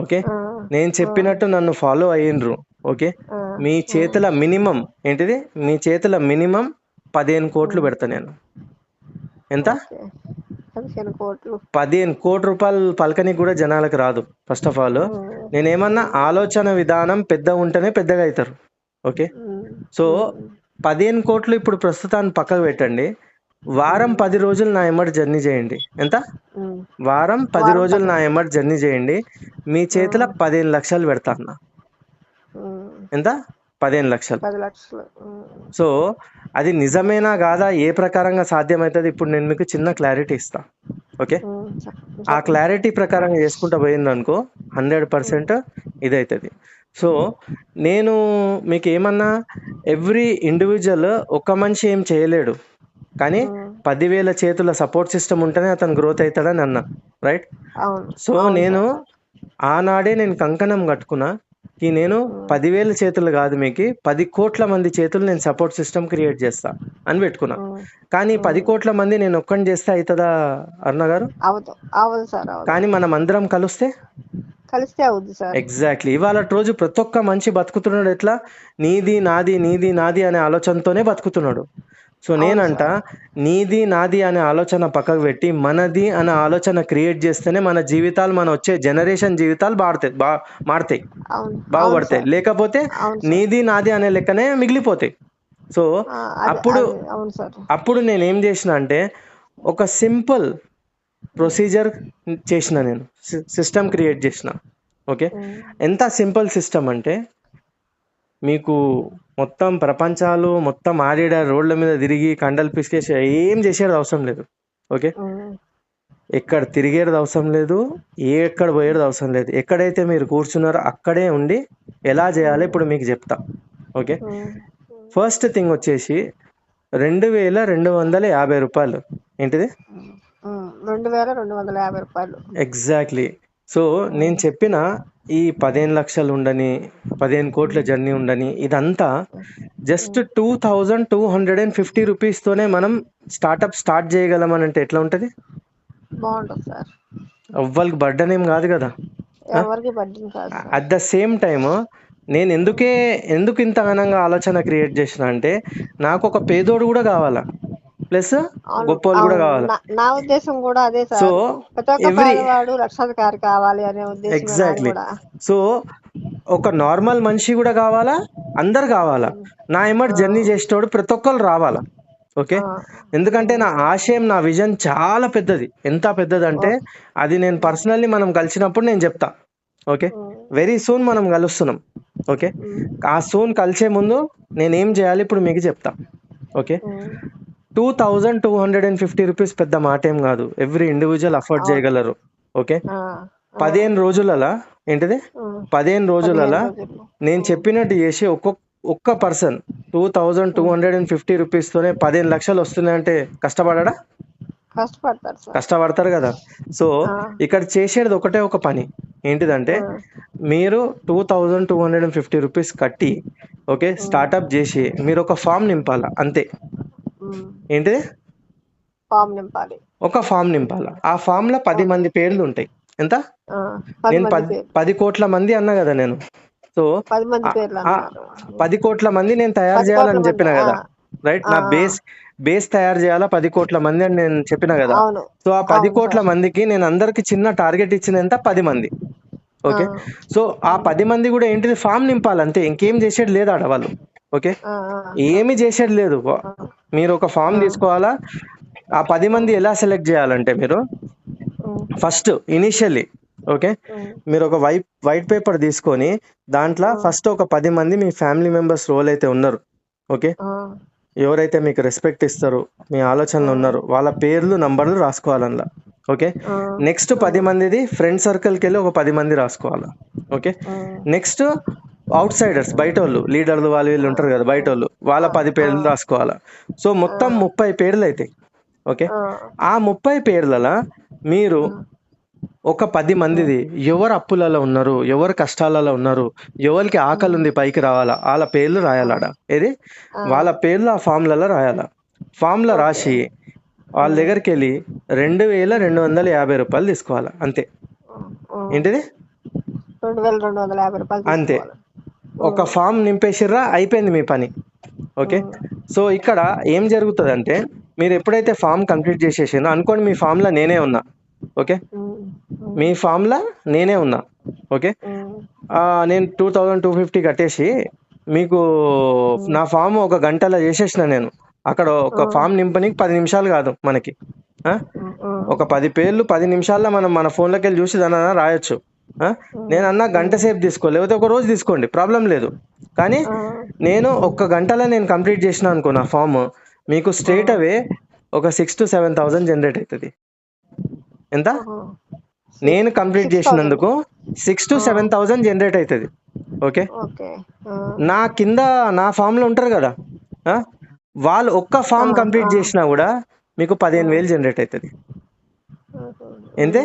ఓకే. నేను చెప్పినట్టు నన్ను ఫాలో అయ్యిండ్రు. ఓకే. మీ చేతుల మినిమం ఏంటిది? మీ చేతుల మినిమం 15 కోట్లు పెడతా నేను. ఎంత? 15 కోట్ల రూపాయలు పలకనికి కూడా జనాలకు రాదు. ఫస్ట్ ఆఫ్ ఆల్ నేనేమన్నా ఆలోచన విధానం పెద్ద ఉంటేనే పెద్దగా అవుతారు. ఓకే. సో 15 కోట్లు ఇప్పుడు ప్రస్తుతాన్ని పక్కకు పెట్టండి. వారం 10 రోజులు నా ఎమ్మటి జర్నీ చేయండి. ఎంత? వారం 10 రోజులు నా ఎమ్మటి జర్నీ చేయండి. మీ చేతిలో 15 లక్షలు పెడతా అన్న. ఎంత? 15 లక్షలు. సో అది నిజమేనా కాదా, ఏ ప్రకారంగా సాధ్యమవుతుంది, ఇప్పుడు నేను మీకు చిన్న క్లారిటీ ఇస్తా. ఓకే. ఆ క్లారిటీ ప్రకారంగా చేసుకుంటూ పోయిందనుకో 100% ఇదవుతుంది. సో నేను మీకు ఏమన్నా, ఎవ్రీ ఇండివిజువల్ ఒక్క మనిషి ఏం చేయలేడు, కానీ 10,000 చేతుల సపోర్ట్ సిస్టమ్ ఉంటేనే అతను గ్రోత్ అవుతాడని అన్నా. రైట్. సో నేను ఆనాడే నేను కంకణం కట్టుకున్నా కి నేను 10,000 చేతులు కాదు, మీకు 10 కోట్ల మంది చేతులు నేను సపోర్ట్ సిస్టమ్ క్రియేట్ చేస్తా అని పెట్టుకున్నా. కానీ 10 కోట్ల మంది నేను ఒక్కని చేస్తే అవుతుందా అరుణ గారు? కానీ మనం అందరం కలిస్తే అవుద్ది సార్. ఎగ్జాక్ట్లీ. ఇవాళ రోజు ప్రతి ఒక్క మనిషి బతుకుతున్నాడు ఎట్లా? నీది నాది నీది నాది అనే ఆలోచనతోనే బతుకుతున్నాడు. సో నేనంట నీది నాది అనే ఆలోచన పక్కకు పెట్టి మనది అనే ఆలోచన క్రియేట్ చేస్తేనే మన జీవితాలు, మన వచ్చే జనరేషన్ జీవితాలు మారుతాయి, బాగుపడతాయి. లేకపోతే నీది నాది అనే లెక్కనే మిగిలిపోతాయి. సో అప్పుడు నేనేం చేసిన అంటే ఒక సింపుల్ ప్రొసీజర్ చేసిన, నేను సిస్టమ్ క్రియేట్ చేసిన. ఓకే. ఎంత సింపుల్ సిస్టమ్ అంటే, మీకు మొత్తం ప్రపంచాలు మొత్తం ఆడిడ రోడ్ల మీద తిరిగి కండలు పిసికేసి ఏం చేసేది అవసరం లేదు. ఓకే. ఎక్కడ తిరిగేది అవసరం లేదు, ఎక్కడ పోయేది అవసరం లేదు. ఎక్కడైతే మీరు కూర్చున్నారో అక్కడే ఉండి ఎలా చేయాలో ఇప్పుడు మీకు చెప్తా. ఓకే, ఫస్ట్ థింగ్ వచ్చేసి 2250 రూపాయలు. ఏంటిది? 2250 రూపాయలు. ఎగ్జాక్ట్లీ. సో నేను చెప్పిన ఈ 15 లక్షలు ఉండని, 15 కోట్ల జర్నీ ఉండని, ఇదంతా జస్ట్ 2250 రూపీస్తోనే మనం స్టార్ట్ చేయగలం అని అంటే ఎట్లా ఉంటుంది? బాగుంటుంది సార్. ఎవ్వరికి బర్డన్ ఏం కాదు కదా. ఎవరికి బడ్జెట్ కాదు sir. At the same time నేను ఎందుకు ఇంత ఘనంగా ఆలోచన క్రియేట్ చేసిన అంటే, నాకు ఒక పేదోడు కూడా కావాలా, ప్లస్ గొప్పోళ్ళు కూడా కావాలా. నా ఉద్దేశం కూడా అదే సో సార్. ప్రతి ఒక్క పేదవాడు లక్షాధికారి కావాలి అనే ఉద్దేశం. ఎగ్జాక్ట్లీ. సో ఒక నార్మల్ మనిషి కూడా కావాలా, అందరు కావాలా. నా ఎమ్మటి జర్నీ చేసేటోడు ప్రతి ఒక్కరు రావాలా. ఓకే, ఎందుకంటే నా ఆశయం, నా విజన్ చాలా పెద్దది. ఎంత పెద్దది అంటే అది నేను పర్సనల్లీ మనం కలిసినప్పుడు నేను చెప్తా. ఓకే, వెరీ సూన్ మనం కలుస్తున్నాం. ఓకే, ఆ సూన్ కలిసే ముందు నేనేం చేయాలి ఇప్పుడు మీకు చెప్తా. ఓకే, 2250 రూపీస్ పెద్ద మాట ఏం కాదు, ఎవ్రీ ఇండివిజువల్ అఫోర్డ్ చేయగలరు. ఓకే, 15 రోజులలో ఏంటిది 15 రోజులలో నేను చెప్పినట్టు చేసి ఒక్క పర్సన్ 2250 రూపీస్తోనే 15 లక్షలు వస్తున్నాయంటే కష్టపడడా? కష్టపడతారు కదా. సో ఇక్కడ చేసేది ఒక పని ఏంటిదంటే, మీరు 2250 రూపీస్ కట్టి ఓకే స్టార్ట్అప్ చేసి మీరు ఒక ఫామ్ నింపాలా, అంతే. ఏంటిది? ఫామ్ నింపాలి. ఒక ఫామ్ నింపాలా. ఆ ఫామ్ లో 10 మంది పేర్లు ఉంటాయి. ఎంత? నేను 10 కోట్ల మంది అన్నా కదా నేను. సో 10 కోట్ల మంది నేను తయారు చేయాలని చెప్పిన కదా, రైట్? నా బేస్ తయారు చేయాలా 10 కోట్ల మంది అని నేను చెప్పిన కదా. సో ఆ 10 కోట్ల మందికి నేను అందరికి చిన్న టార్గెట్ ఇచ్చిన ఎంత? 10 మంది. ఓకే, సో ఆ 10 మంది కూడా ఏంటిది? ఫామ్ నింపాలి, అంతే. ఇంకేం చేసేది లేదు ఆడ వాళ్ళు. ఓకే, ఏమి చేసేది లేదు. మీరు ఒక ఫామ్ తీసుకోవాలా. ఆ 10 మంది ఎలా సెలెక్ట్ చేయాలంటే, మీరు ఫస్ట్ ఇనిషియల్లీ ఓకే మీరు ఒక వైట్ పేపర్ తీసుకొని దాంట్లో ఫస్ట్ ఒక 10 మంది మీ ఫ్యామిలీ మెంబర్స్ రోల్ అయితే ఉన్నారు, ఓకే, ఎవరైతే మీకు రెస్పెక్ట్ ఇస్తారు, మీ ఆలోచనలు ఉన్నారు, వాళ్ళ పేర్లు నంబర్లు రాసుకోవాలి అందులో. ఓకే, నెక్స్ట్ 10 మందిది ఫ్రెండ్ సర్కిల్కి వెళ్ళి ఒక 10 మంది రాసుకోవాలి. ఓకే, నెక్స్ట్ అవుట్ సైడర్స్, బయట వాళ్ళు, లీడర్లు వాళ్ళు వీళ్ళు ఉంటారు కదా, బయట వాళ్ళు, వాళ్ళ 10 పేర్లు రాసుకోవాలా. సో మొత్తం 30 పేర్లు అవుతాయి. ఓకే, ఆ 30 పేర్లలో మీరు ఒక 10 మందిది ఎవరు అప్పులలో ఉన్నారు, ఎవరు కష్టాలలో ఉన్నారు, ఎవరికి ఆకలి ఉంది పైకి రావాలా, వాళ్ళ పేర్లు రాయాలాడ. ఏది? వాళ్ళ పేర్లు ఆ ఫామ్లలో రాయాలా. ఫామ్లో రాసి వాళ్ళ దగ్గరికి వెళ్ళి 2250 రూపాయలు తీసుకోవాలా, అంతే. ఏంటిది? 2250 రూపాయలు అంతే. ఒక ఫామ్ నింపేసిర్రా, అయిపోయింది మీ పని. ఓకే, సో ఇక్కడ ఏం జరుగుతుంది అంటే, మీరు ఎప్పుడైతే ఫామ్ కంప్లీట్ చేసేసారో అనుకోండి, మీ ఫామ్లో నేనే ఉన్నా. ఓకే, మీ ఫామ్లో నేనే ఉన్నా. ఓకే, నేను 2250 కట్టేసి మీకు నా ఫామ్ ఒక గంటలో చేసేసిన నేను. అక్కడ ఒక ఫామ్ నింపనికి 10 నిమిషాలు కాదు మనకి. ఒక 10 పేర్లు 10 నిమిషాల్లో మనం మన ఫోన్లోకి వెళ్ళి చూసి దాని రాయొచ్చు. నేను అన్న గంట సేపు తీసుకో, లేకపోతే ఒక రోజు తీసుకోండి, ప్రాబ్లం లేదు. కానీ నేను ఒక్క గంటలో నేను కంప్లీట్ చేసిన అనుకో నా ఫామ్, మీకు స్ట్రైట్ అవే ఒక 6,000 to 7,000 జనరేట్ అవుతుంది. ఎంత? నేను కంప్లీట్ చేసినందుకు 6,000 to 7,000 జనరేట్ అవుతుంది. ఓకే, నా కింద నా ఫామ్లో ఉంటారు కదా, వాళ్ళు ఒక్క ఫామ్ కంప్లీట్ చేసినా కూడా మీకు 15,000 జనరేట్ అవుతుంది. ఎంతే?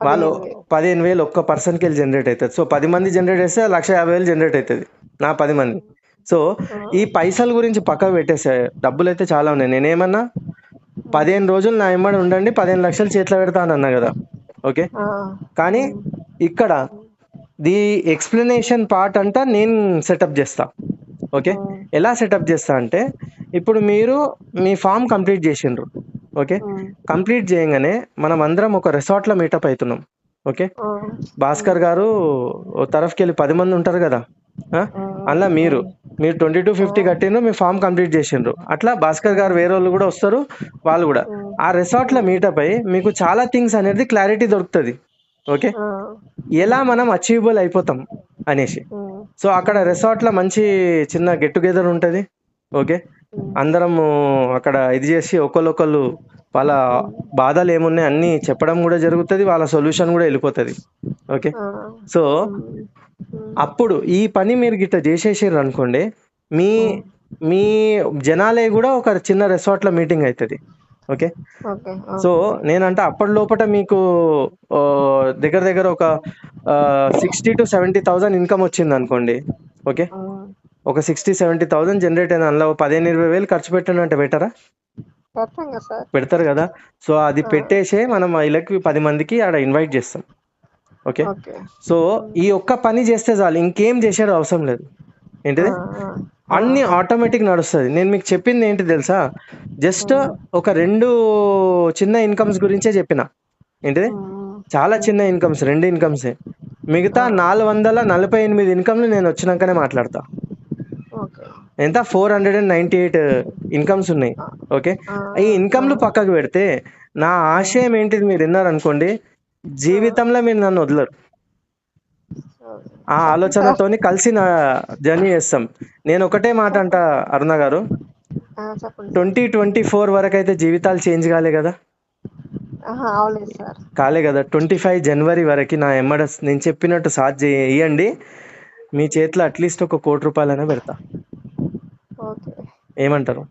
వాళ్ళు 15,000 ఒక్క పర్సన్కి వెళ్ళి జనరేట్ అవుతుంది. సో 10 మంది జనరేట్ చేస్తే 150,000 జనరేట్ అవుతుంది నా 10 మంది. సో ఈ పైసల గురించి పక్కకు పెట్టేసే, డబ్బులు అయితే చాలా ఉన్నాయి. నేనేమన్నా 15 రోజులు నా ఎమ్మడి ఉండండి, 15 లక్షలు చేతిలో పెడతానన్నా కదా. ఓకే, కానీ ఇక్కడ ది ఎక్స్ప్లెనేషన్ పార్ట్ అంతా నేను సెటప్ చేస్తా. ఓకే, ఎలా సెటప్ చేస్తా అంటే, ఇప్పుడు మీరు మీ ఫామ్ కంప్లీట్ చేసిండ్రు. ఓకే, కంప్లీట్ చేయగానే మనం అందరం ఒక రిసార్ట్లో మీటప్ అవుతున్నాం. ఓకే, భాస్కర్ గారు తరఫుకి వెళ్ళి 10 మంది ఉంటారు కదా, అలా మీరు 2250 కట్టిండ్రు, మీ ఫామ్ కంప్లీట్ చేసిండ్రు. అట్లా భాస్కర్ గారు వేరే వాళ్ళు కూడా వస్తారు, వాళ్ళు కూడా ఆ రిసార్ట్లో మీటప్ అయ్యి మీకు చాలా థింగ్స్ అనేది క్లారిటీ దొరుకుతుంది. ఓకే, ఎలా మనం అచీవబుల్ అయిపోతాం అనేసి. సో అక్కడ రిసార్ట్లో మంచి చిన్న గెట్ టుగెదర్ ఉంటుంది. ఓకే, అందరం అక్కడ ఇది చేసి ఒకళ్ళు వాళ్ళ బాధలు ఏమున్నాయి అన్నీ చెప్పడం కూడా జరుగుతుంది, వాళ్ళ సొల్యూషన్ కూడా వెళ్ళిపోతుంది. ఓకే, సో అప్పుడు ఈ పని మీరు గిట్ట చేసేసారు అనుకోండి, మీ మీ జనాలే కూడా ఒక చిన్న రిసార్ట్లో మీటింగ్ అవుతుంది. ఓకే, సో నేనంటే అప్పటి లోపల మీకు దగ్గర దగ్గర ఒక 60,000 to 70,000 ఇన్కమ్ వచ్చింది అనుకోండి. ఓకే, ఒక 60,000-70,000 జనరేట్ అయిన అందులో 15,000-20,000 ఖర్చు పెట్టానంటే బెటరా? పెడతారు కదా. సో అది పెట్టేసే మనం వీళ్ళకి 10 మందికి ఆడ ఇన్వైట్ చేస్తాం. ఓకే, సో ఈ ఒక్క పని చేస్తే చాలు, ఇంకేం చేసేది అవసరం లేదు. ఏంటిది, అన్ని ఆటోమేటిక్ నడుస్తుంది. నేను మీకు చెప్పింది ఏంటి తెలుసా, జస్ట్ ఒక 2 చిన్న ఇన్కమ్స్ గురించే చెప్పిన. ఏంటిది, చాలా చిన్న ఇన్కమ్స్, 2 ఇన్కమ్సే. మిగతా 448 ఇన్కమ్లు నేను వచ్చినాకనే మాట్లాడతా. ఎంత, 498 ఇన్కమ్స్ ఉన్నాయి. ఓకే, ఈ ఇన్కమ్లు పక్కకు పెడితే నా ఆశయం ఏంటిది మీరు విన్నారనుకోండి, జీవితంలో మీరు నన్ను వదలరు. ఆ ఆలోచనతోని కలిసి నా జర్నీ చేస్తాం. నేను ఒకటే మాట అంట అరుణ గారు, 2024 వరకు అయితే జీవితాలు చేంజ్ కాలే కదా, కాలే కదా. 25 జనవరి వరకు నా ఎమ్మడస్ నేను చెప్పినట్టు సాధ్ చేయండి, మీ చేతిలో అట్లీస్ట్ ఒక 1 కోటి రూపాయలైనా పెడతా. ఏమంటారు?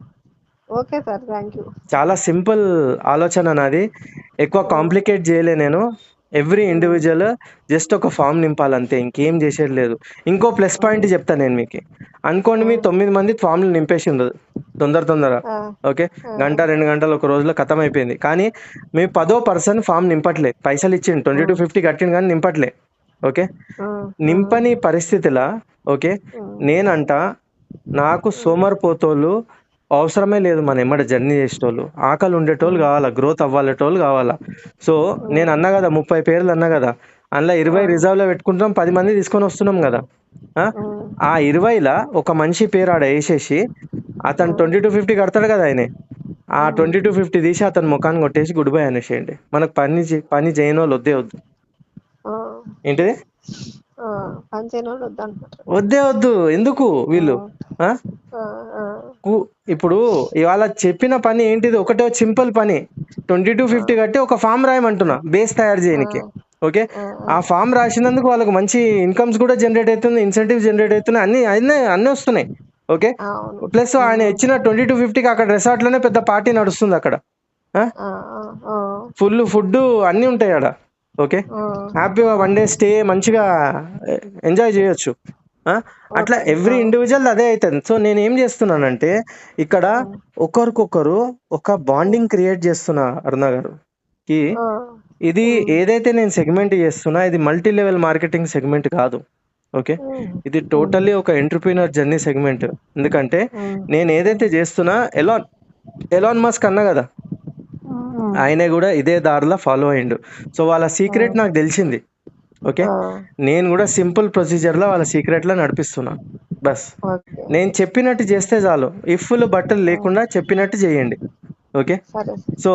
Okay sir, thank you. చాలా సింపుల్ ఆలోచన నాది, ఎక్కువ కాంప్లికేట్ చేయలే నేను. ఎవ్రీ ఇండివిజువల్ జస్ట్ ఒక ఫామ్ నింపాలంతే, ఇంకేం చేసేది లేదు. ఇంకో ప్లస్ పాయింట్ చెప్తాను నేను మీకు. అనుకోండి మీ 9 మంది ఫామ్లు నింపేసిండ్రు తొందర. ఓకే, 1-2 గంటలు ఒక రోజులో ఖతం అయిపోయింది. కానీ మీ 10వ పర్సన్ ఫామ్ నింపట్లే, పైసలు ఇచ్చిండు 20 to 50 కట్టిండు కానీ నింపట్లే. ఓకే, నింపని పరిస్థితిలా ఓకే నేనంట నాకు సోమరిపోతోళ్ళు అవసరమే లేదు, మన ఎమ్మడ జర్నీ చేసేటోళ్ళు, ఆకలి ఉండేటోళ్ళు కావాలా, గ్రోత్ అవ్వాలేటోళ్ళు కావాలా. సో నేను అన్నా కదా 30 పేర్లు అన్నా కదా, అందులో 20 రిజర్వ్లో పెట్టుకుంటాం, 10 మంది తీసుకొని వస్తున్నాం కదా. ఆ 20లా ఒక మనిషి పేరు ఆడ వేసేసి అతను 20 to 50 కడతాడు కదా, ఆయనే ఆ 20 to 50 తీసి అతను ముఖాన్ని కొట్టేసి గుడ్ బై అనేసేయండి. మనకు పని చేయని వాళ్ళు వద్దు. ఏంటిది, వద్దు. ఎందుకు వీళ్ళు ఇప్పుడు ఇవాళ చెప్పిన పని ఏంటిది, ఒకటే సింపుల్ పని, 20 to 50 కట్టి ఒక ఫామ్ రాయమంటున్నా బేస్ తయారు చేయడానికి. ఓకే, ఆ ఫామ్ రాసినందుకు వాళ్ళకు మంచి ఇన్కమ్స్ కూడా జనరేట్ అవుతుంది, ఇన్సెంటివ్స్ జనరేట్ అవుతున్నాయి, అన్నీ వస్తున్నాయి. ఓకే, ప్లస్ ఆయన ఇచ్చిన 20 to 50కి అక్కడ రిసార్ట్ లోనే పెద్ద పార్టీ నడుస్తుంది, అక్కడ ఫుల్ ఫుడ్ అన్నీ ఉంటాయి ఆడ. ఓకే, హ్యాపీగా 1 day స్టే మంచిగా ఎంజాయ్ చేయొచ్చు. అట్లా ఎవ్రీ ఇండివిజువల్ అదే అవుతుంది. సో నేను ఏం చేస్తున్నానంటే ఇక్కడ ఒకరికొకరు ఒక బాండింగ్ క్రియేట్ చేస్తున్నా అరుణ గారు. ఇది ఏదైతే నేను సెగ్మెంట్ చేస్తున్నా, ఇది మల్టీ లెవెల్ మార్కెటింగ్ సెగ్మెంట్ కాదు. ఓకే, ఇది టోటల్లీ ఒక ఎంటర్‌ప్రెన్యూర్ జర్నీ సెగ్మెంట్. ఎందుకంటే నేను ఏదైతే చేస్తున్నా, ఎలాన్ మస్క్ అన్నా కదా, ఆయనే కూడా ఇదే దారిలో ఫాలో అయ్యిండు. సో వాళ్ళ సీక్రెట్ నాకు తెలిసింది. ఓకే, నేను కూడా సింపుల్ ప్రొసీజర్లో వాళ్ళ సీక్రెట్లో నడిపిస్తున్నా. బస్ నేను చెప్పినట్టు చేస్తే చాలు, ఇఫ్లు బట్టలు లేకుండా చెప్పినట్టు చేయండి. ఓకే, సో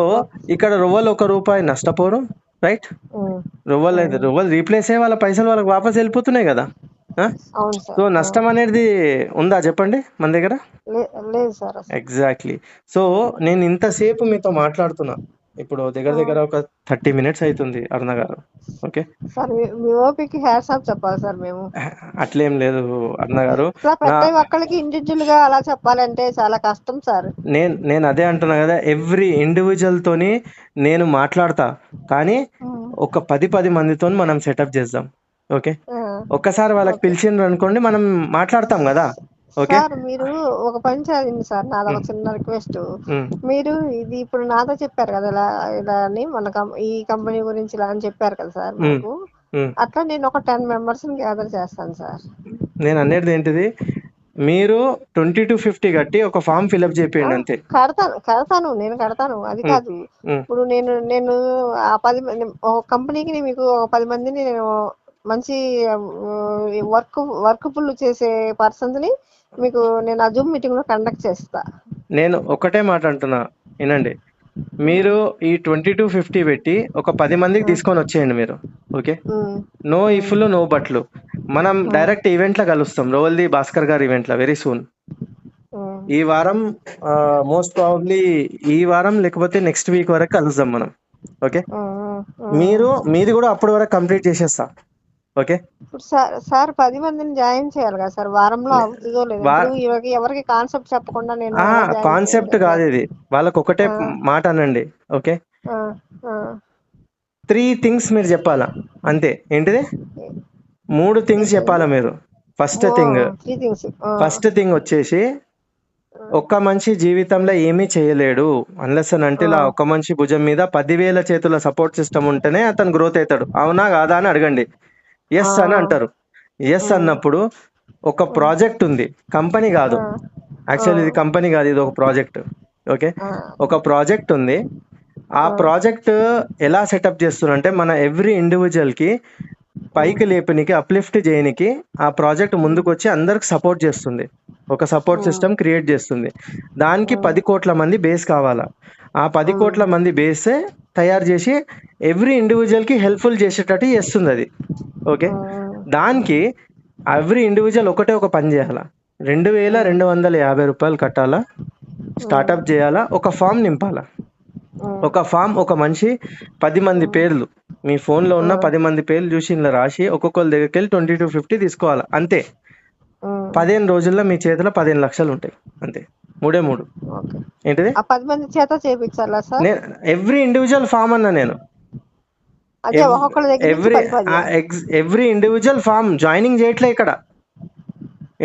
ఇక్కడ రువ్వలు 1 రూపాయి నష్టపోరు, రైట్. రువ్వలు రీప్లేస్ అయ్యి వాళ్ళ పైసలు వాళ్ళకి వాపస్ వెళ్ళిపోతున్నాయి కదా. సో నష్టం అనేది ఉందా చెప్పండి మన దగ్గర? ఎగ్జాక్ట్లీ. సో నేను ఇంతసేపు మీతో మాట్లాడుతున్నా, ఇప్పుడు దగ్గర ఒక 30 minutes అవుతుంది అరుణ గారు. ఓకే, అట్లేం లేదు అరుణ గారు, అలా చెప్పాలంటే చాలా కష్టం సార్. నేను అదే అంటున్నా కదా, ఎవ్రీ ఇండివిజువల్ తోని నేను మాట్లాడతా, కానీ ఒక 10 మందితో మనం సెటప్ చేద్దాం. ఓకే, ఒక్కసారి వాళ్ళకి పిలిచిండ్రు అనుకోండి, మనం మాట్లాడతాం కదా. ఓకే, మీరు ఒక పని చేయండి సార్, నాది ఒక చిన్న రిక్వెస్ట్. మీరు ఇది ఇప్పుడు నాతో చెప్పారు కదా, ఇలా అని మన ఈ కంపెనీ గురించి ఇలా అని చెప్పారు కదా సార్ నాకు. అట్లా నేను ఒక 10 members గ్యాదర్ చేస్తాను సార్. నేను అనేది ఏంటిది, మీరు 20 to 50 కట్టి ఒక ఫామ్ ఫిల్అప్ చేయండి అంతే. నేను కడతాను, అది కాదు. ఇప్పుడు నేను ఆ 10 కంపెనీకి మీకు 10 మందిని నేను మంచి వర్క్ఫుల్ చేసే పర్సన్స్ ని మీకు నేను ఆ జూమ్ మీటింగ్ లో కండక్ట్ చేస్తా. నేను ఒకటే మాట అంటున్నా వినండి, మీరు ఈ 20 to 50 పెట్టి ఒక 10 మందికి తీసుకొని వచ్చేయండి మీరు. ఓకే, నో ఇఫ్లు నో బట్లు, మనం డైరెక్ట్ ఈవెంట్ లో కలుస్తాం, రోవల్ది భాస్కర్ గారి ఈవెంట్ లో వెరీ సూన్. ఈ వారం మోస్ట్ ప్రాబబ్లీ ఈ వారం లేకపోతే నెక్స్ట్ వీక్ వరకు కలుద్దాం మనం. ఓకే, మీది కూడా అప్పటి వరకు కంప్లీట్ చేసేస్తా. ఓకే ఇప్పుడు సార్ 10 మందిని జాయిన్ చేయాలి కదా సార్, వారంలో అవుతుందో లేదో. ఇప్పుడు ఎవరికి కాన్సెప్ట్ చెప్పకుండా నేను కాన్సెప్ట్ కాదు ఇది, వాళ్ళకి ఒకటే మాట అనండి. ఓకే, 3 things మీరు చెప్పాలా అంతే. ఏంటిది? 3 things చెప్పాలా మీరు. ఫస్ట్ థింగ్ వచ్చేసి, ఒక్క మనిషి జీవితంలో ఏమీ చేయలేడు అన్లెస్ అని అంటే ఇలా ఒక్క మనిషి భుజం మీద 10,000 చేతుల సపోర్ట్ సిస్టమ్ ఉంటేనే అతను గ్రోత్ అవుతాడు. అవునా కాదా అని అడగండి. ఎస్ అని అంటారు. ఎస్ అన్నప్పుడు ఒక ప్రాజెక్ట్ ఉంది, కంపెనీ కాదు. యాక్చువల్లీ ఇది కంపెనీ కాదు, ఇది ఒక ప్రాజెక్ట్. ఓకే, ఒక ప్రాజెక్ట్ ఉంది. ఆ ప్రాజెక్ట్ ఎలా సెటప్ చేస్తున్నారంటే, మన ఎవ్రీ ఇండివిజువల్ కి పైకి లేపనికి, అప్లిఫ్ట్ చేయనికి ఆ ప్రాజెక్ట్ ముందుకు వచ్చి అందరికి సపోర్ట్ చేస్తుంది. ఒక సపోర్ట్ సిస్టమ్ క్రియేట్ చేస్తుంది. దానికి 10 కోట్ల మంది బేస్ కావాలా. ఆ 10 కోట్ల మంది బేసే తయారు చేసి ఎవ్రీ ఇండివిజువల్ కి హెల్ప్ఫుల్ చేసేటట్టు చేస్తుంది అది. ఓకే, దానికి ఎవ్రీ ఇండివిజువల్ ఒకటే ఒక పని చేయాలా. 2,250 రూపాయలు కట్టాలా, స్టార్ట్అప్ చేయాలా, ఒక ఫామ్ నింపాలా. ఒక ఫామ్, ఒక మనిషి 10 మంది పేర్లు, మీ ఫోన్లో ఉన్న 10 మంది పేర్లు చూసి ఇలా రాసి ఒక్కొక్కరి దగ్గరికి వెళ్ళి 20 to 50 తీసుకోవాలా. అంతే. 15 రోజుల్లో మీ చేతిలో 15 లక్షలు ఉంటాయి. అంతే. 3 ఏంటిది? 10 మంది చేత చేయించాలా సార్? ఎవ్రీ ఇండివిజువల్ ఫామ్ అన్నా నేను. ఎవ్రీ ఇండివిజువల్ ఫామ్ జాయినింగ్ చేయట్లే ఇక్కడ.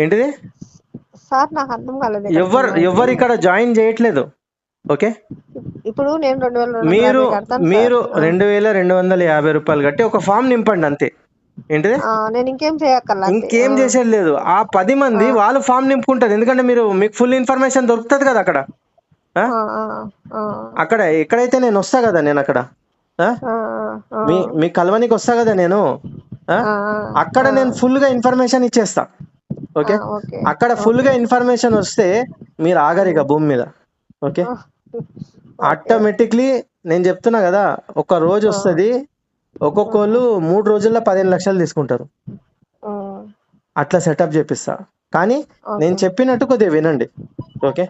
ఏంటిది సార్? నాకు అర్థం కాలేదు. ఎవరు ఇక్కడ జాయిన్ చేయట్లేదు. ఓకే, ఇప్పుడు నేను మీరు 2,250 రూపాయలు కట్టి ఒక ఫామ్ నింపండి అంతే. ఏంటిది? నేను ఇంకేం చేసేది లేదు. ఆ 10 మంది వాళ్ళు ఫామ్ నింపుకుంటారు. ఎందుకంటే మీకు ఫుల్ ఇన్ఫర్మేషన్ దొరుకుతుంది కదా అక్కడ. అక్కడ ఎక్కడైతే నేను వస్తా కదా, నేను అక్కడ మీ కలవనికి వస్తా కదా నేను, అక్కడ నేను ఫుల్ గా ఇన్ఫర్మేషన్ ఇచ్చేస్తా. ఓకే, అక్కడ ఫుల్ గా ఇన్ఫర్మేషన్ వస్తే మీరు ఆగరు ఇక భూమి మీద. ఓకే, ఆటోమేటిక్లీ నేను చెప్తున్నా కదా, ఒక రోజు వస్తుంది, ఒక్కొక్కళ్ళు 3 రోజుల్లో 15 లక్షలు తీసుకుంటారు. అట్లా సెటప్ చేపిస్తా. కానీ నేను చెప్పినట్టు కొద్దిగా వినండి. ఓకే,